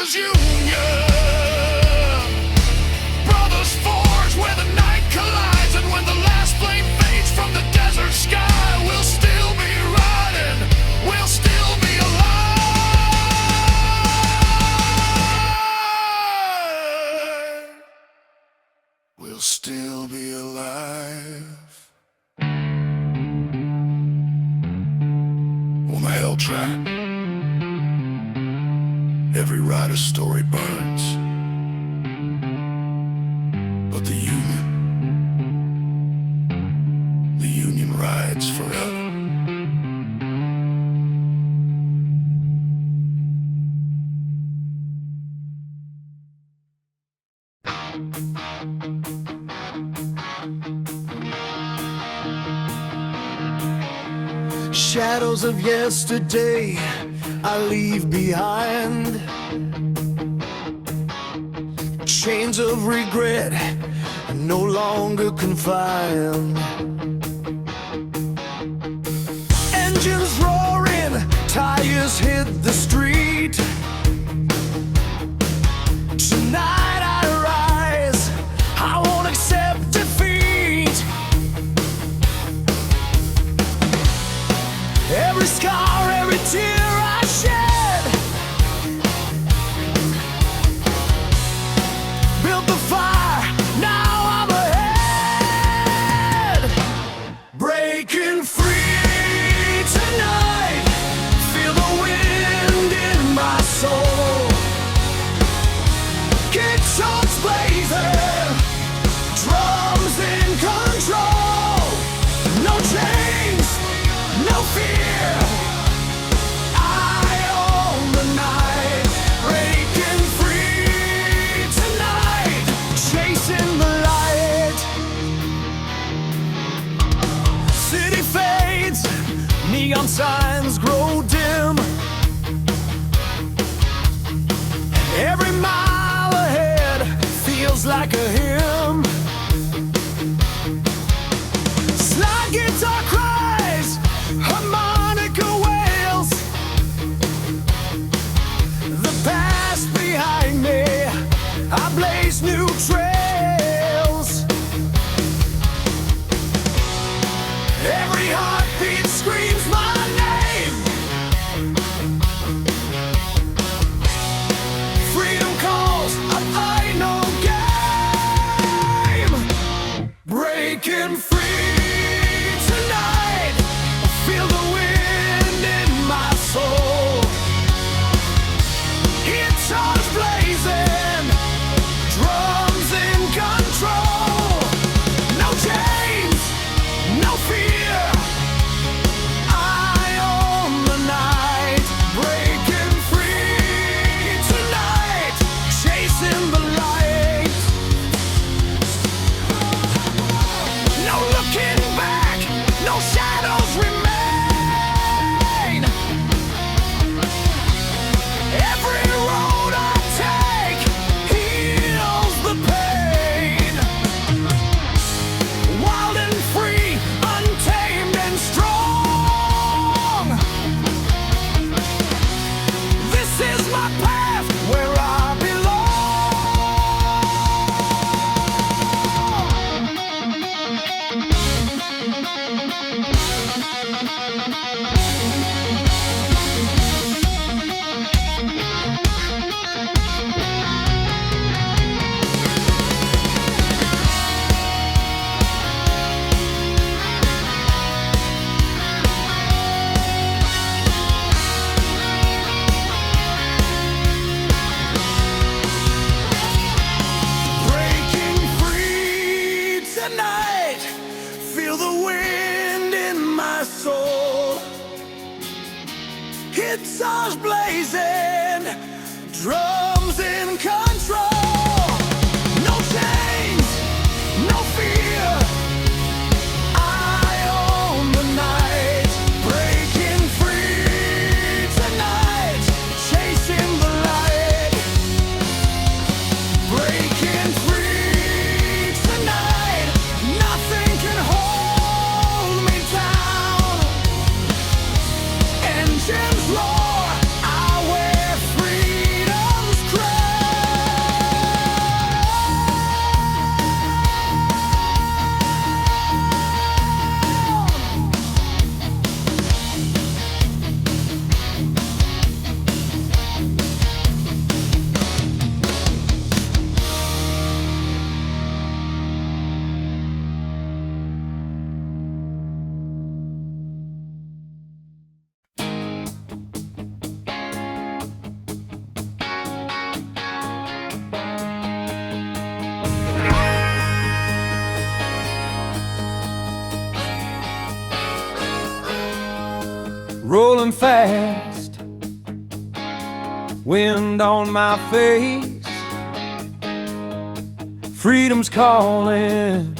brothers union. Brothers forge where the night collides, and when the last flame fades from the desert sky, we'll still be riding, we'll still be alive. We'll still be alive. On the hell track, every rider's story burns, but the union rides forever. Shadows of yesterday I leave behind, chains of regret no longer confined. Engines roaring, tires hit the street. Tonight I rise, I won't accept defeat. Every scar, every tear I shed, built the fire, now I'm ahead. Breaking free tonight, feel the wind in my soul. Guitars blazing, drums in control. No chains, no fear, I own the night. Breaking free tonight, chasing the light. City fades, neon signs grow dim. Every mile ahead feels like a hymn. Slide guitar cries, harmonica wails. The past behind me, I blaze new trails. Every heartbeat screams my name. Freedom calls, I fight no game. Breaking free tonight, feel the wind in my soul. Guitars blazing, drums in control. No chains, no fear, I own the night. Breaking free tonight, chasing the light. No looking back, no shadows remain. Every road I take heals the pain. Wild and free, untamed and strong. This is my path where I breaking free tonight, feel the wind in my soul. Guitars blazing, drums in control. No chains, no fear, I own the night. Breaking free tonight, chasing the light. Breaking free tonight, nothing can hold me down. Engines roar, I wear freedom's crown. fast, wind on my face. Freedom's calling,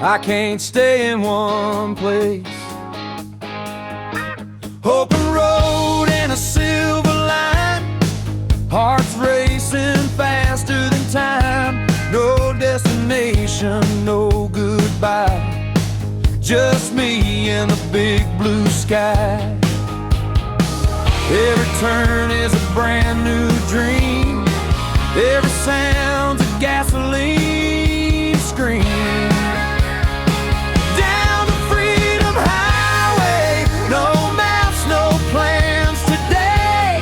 I can't stay in one place. Open road and a silver line, hearts racing faster than time. No destination, no goodbye, just me and the big blue sky. Every turn is a brand new dream, every sound's a gasoline scream. Down the Freedom Highway, no maps, no plans today.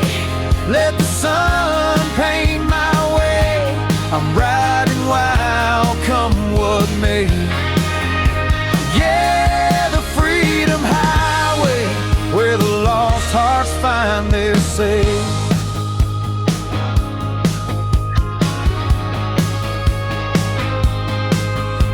Let the sun paint my way, I'm riding wild, come what may. Yeah, the Freedom Highway, where the lost hearts find their say.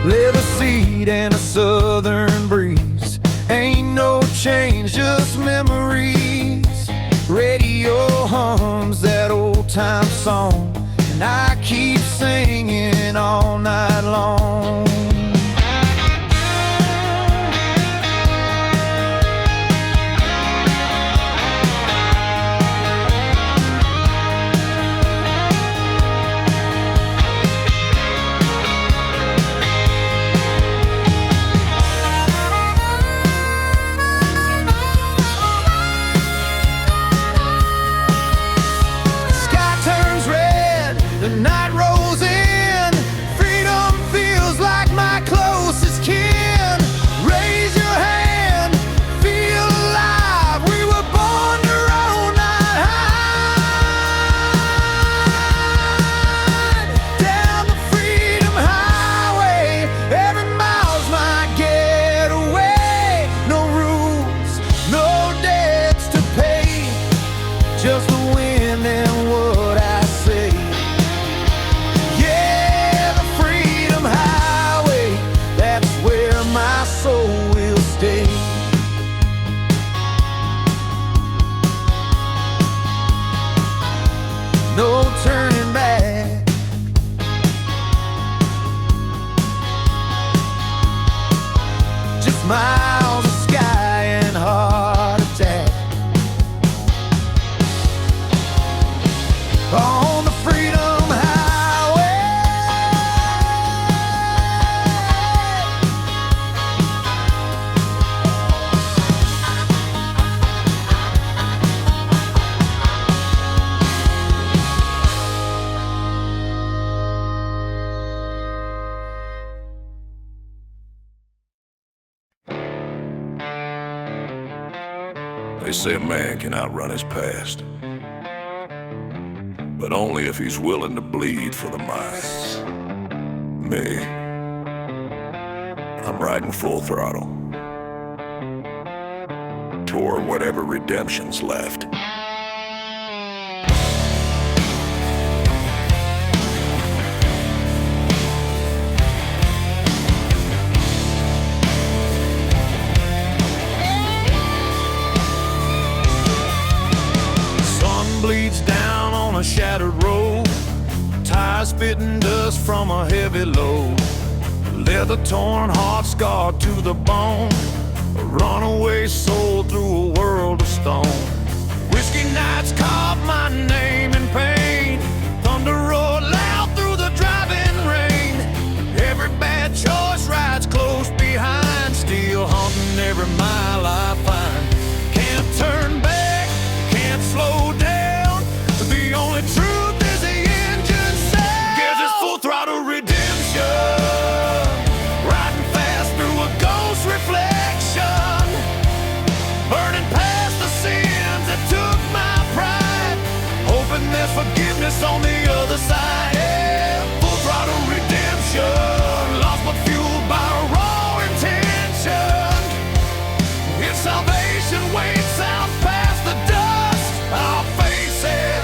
Leather seat and a southern breeze, ain't no change, just memories. Radio hums that old time song, and I keep singing all night long. The night rolls in, freedom feels like my closest kin. Raise your hand, feel alive, we were born to roll night high. Down the Freedom Highway, every mile's my getaway. No rules, no debts to pay, just the wind and what I say. Will stay. No turning back, just miles of sky and heart attack. On the Freedom They say a man can outrun his past, but only if he's willing to bleed for the mind. Me, I'm riding full throttle toward whatever redemption's left. bleeds down on a shattered road, tires spitting dust from a heavy load. Leather torn, heart scarred to the bone, a runaway soul through a world of stone. Whiskey nights carved my name in pain, thunder roared loud through the driving rain. Every bad choice rides close behind, still haunting every mile I find. Can't turn back, can't slow down, the only truth is the engine sound. Gives us full throttle redemption, riding fast through a ghost reflection, burning past the sins that took my pride, hoping there's forgiveness on the other side. Yeah, full throttle redemption, lost but fueled by a raw intention. If salvation waits out past the dust, I'll face it.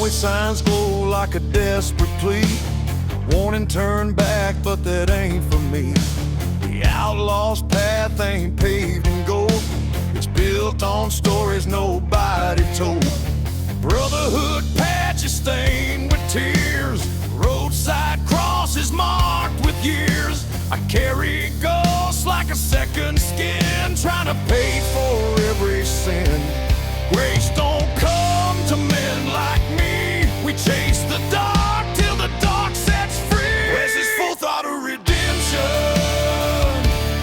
Signs glow like a desperate and turn back, but that ain't for me. The outlaw's path ain't paved in gold. It's built on stories nobody told. Brotherhood patches stained with tears, roadside crosses marked with years. I carry ghosts like a second skin, trying to pay for every sin. Grace don't come to men like me. We chase the dark till the dark sets free. This is full throttle redemption,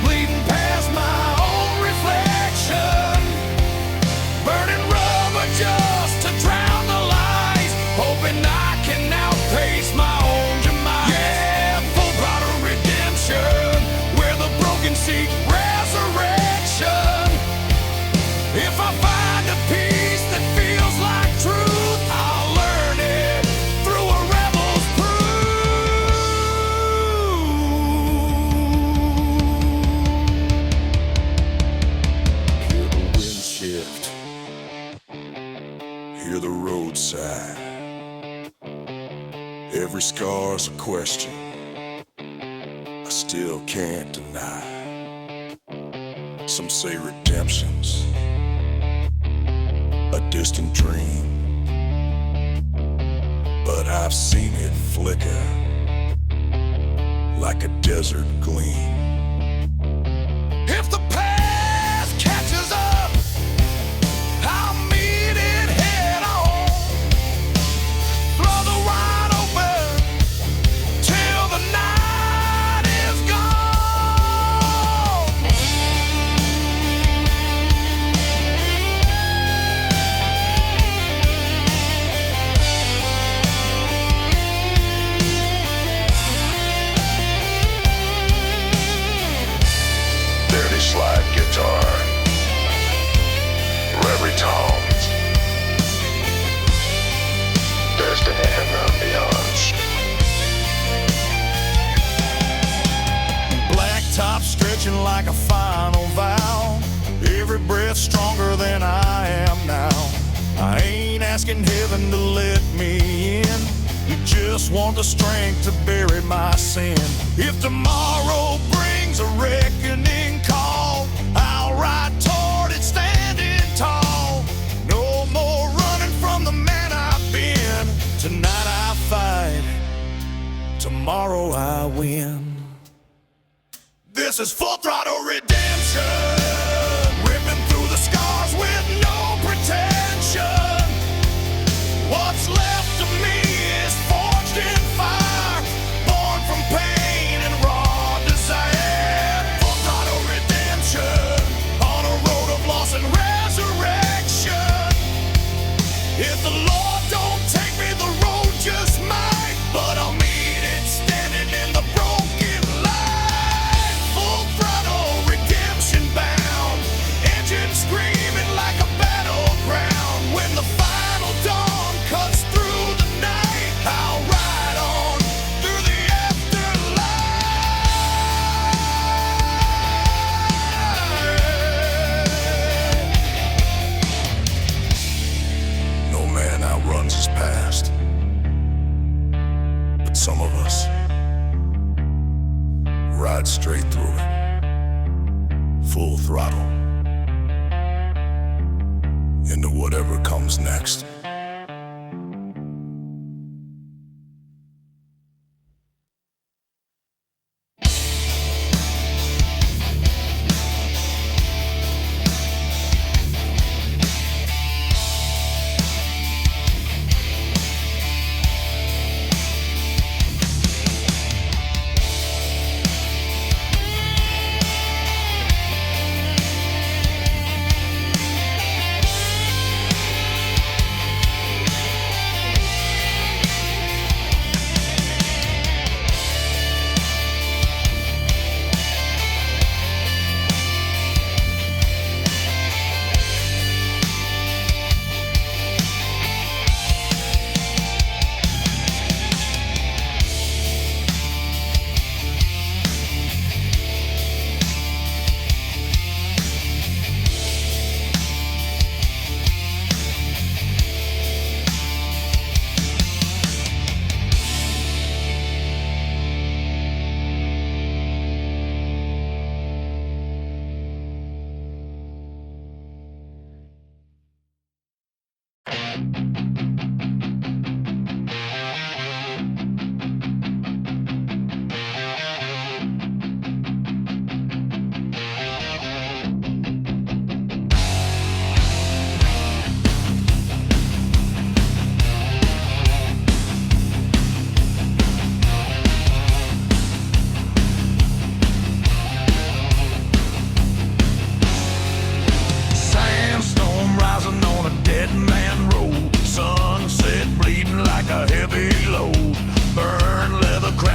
bleeding past my own reflection, burning rubber just to drown the lies, hoping I can outpace my own demise. Yeah, full throttle redemption, where the broken seek resurrection. If I find a peace that feels like truth, I'll learn it through a rebel's proof. Hear the wind shift, hear the roadside. Every scar's a question I still can't deny. Some say redemption's a distant dream, but I've seen it flicker like a desert gleam. If the past catches up, I'll meet it head on. Throttle wide open till the night is gone. Dirty slide guitar, every tones, destiny and ambiance. Black top stretching like a final vow, every breath stronger than I am now. I ain't asking heaven to let me in, you just want the strength to bury my sin. If tomorrow brings a reckoning call, I'll ride toward it standing tall. No more running from the man I've been. Tonight I fight, tomorrow I win. This is full throttle redemption, ripping through the scars with no pretension. What's left of me is forged in fire, born from pain and raw desire. Full throttle redemption, on a road of loss and resurrection. If the Lord don't take me, the road just might, but I'll meet it standing in the broken light. Full throttle redemption bound, engine screaming like a battleground. When the final dawn cuts through the night, I'll ride on through the afterlife. No man outruns his past, but some of us ride straight through it, full throttle, into whatever comes next.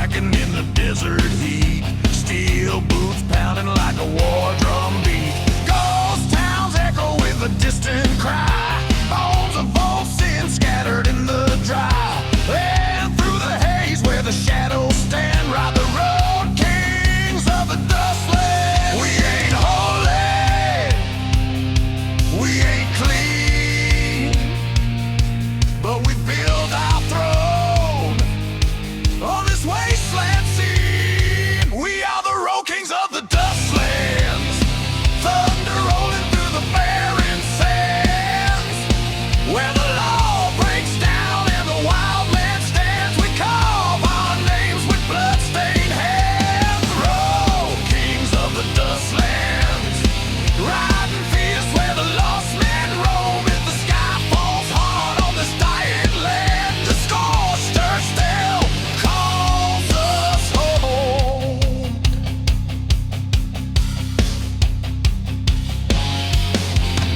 striking in the desert heat. Steel boots pounding like a war drum beat. Ghost towns echo with a distant cry. Bones of old sin scattered in the dry. And through the haze where the shadows stand, ride the road kings of the dustlands. We ain't holy, we ain't clean, but we build our throne on this wasteland scene. We are the road kings of the dustlands. Thunder rolling through the barren sands, where the law breaks down and the wild man stands. We carve our names with bloodstained hands. Road kings of the dustlands, riding fierce where the lost men roam. If the sky falls hard on this dying land, the scorched earth still calls us home.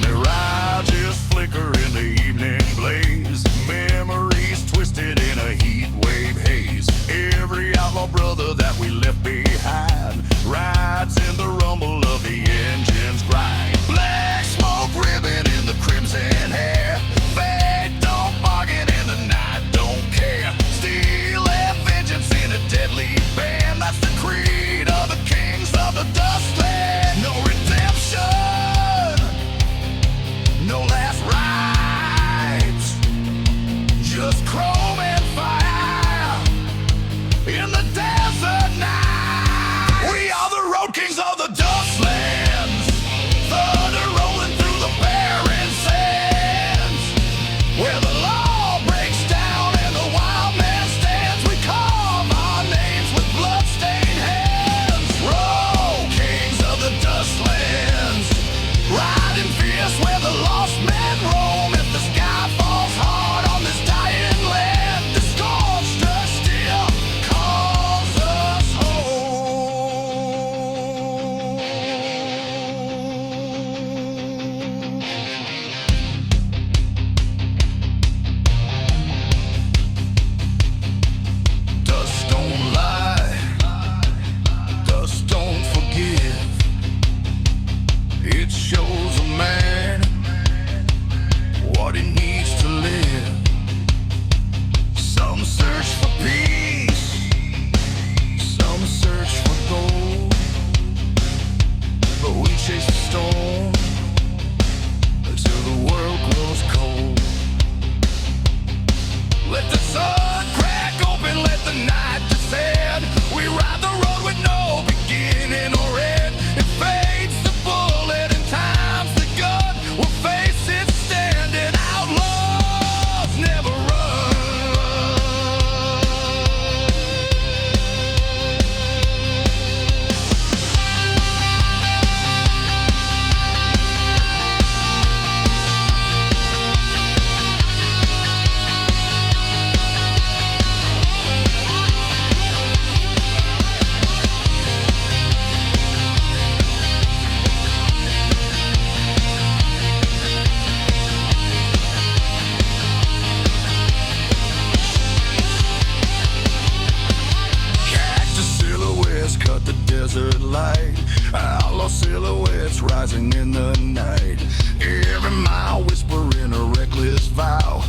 Mirages flicker in the evening blaze, memories twisted in a heat wave haze. Every outlaw brother that we left behind rides in the rumble of the engine's grind. Black smoke ribbon in the crimson hair, fate don't bargain and the night don't care. Steel and vengeance in a deadly band, that's the creed of the kings of the dustland. No redemption, no last rites, just chrome and fire in the desert night. We are the road kings of the dustlands. Thunder rolling through the barren sands, where the law breaks down and the wild man stands. We carve our names with bloodstained hands. Road kings of the dustlands, riding fierce where the lost men roam. If the sky falls hard on this dying land, the scorched earth still calls us home. Dust don't lie, dust don't forgive. It shows a man what he needs to live. Some search for peace, some search for gold, but we chase the storm until the world grows cold. Let the sun crack open, let the night descend. We ride the road with no beginning or end. It fades the bullet and time's the gun. We'll face it standing. Outlaws never run. Cactus silhouettes cut the desert light. Outlaw silhouettes rising in the night. Every mile whispering a reckless vow.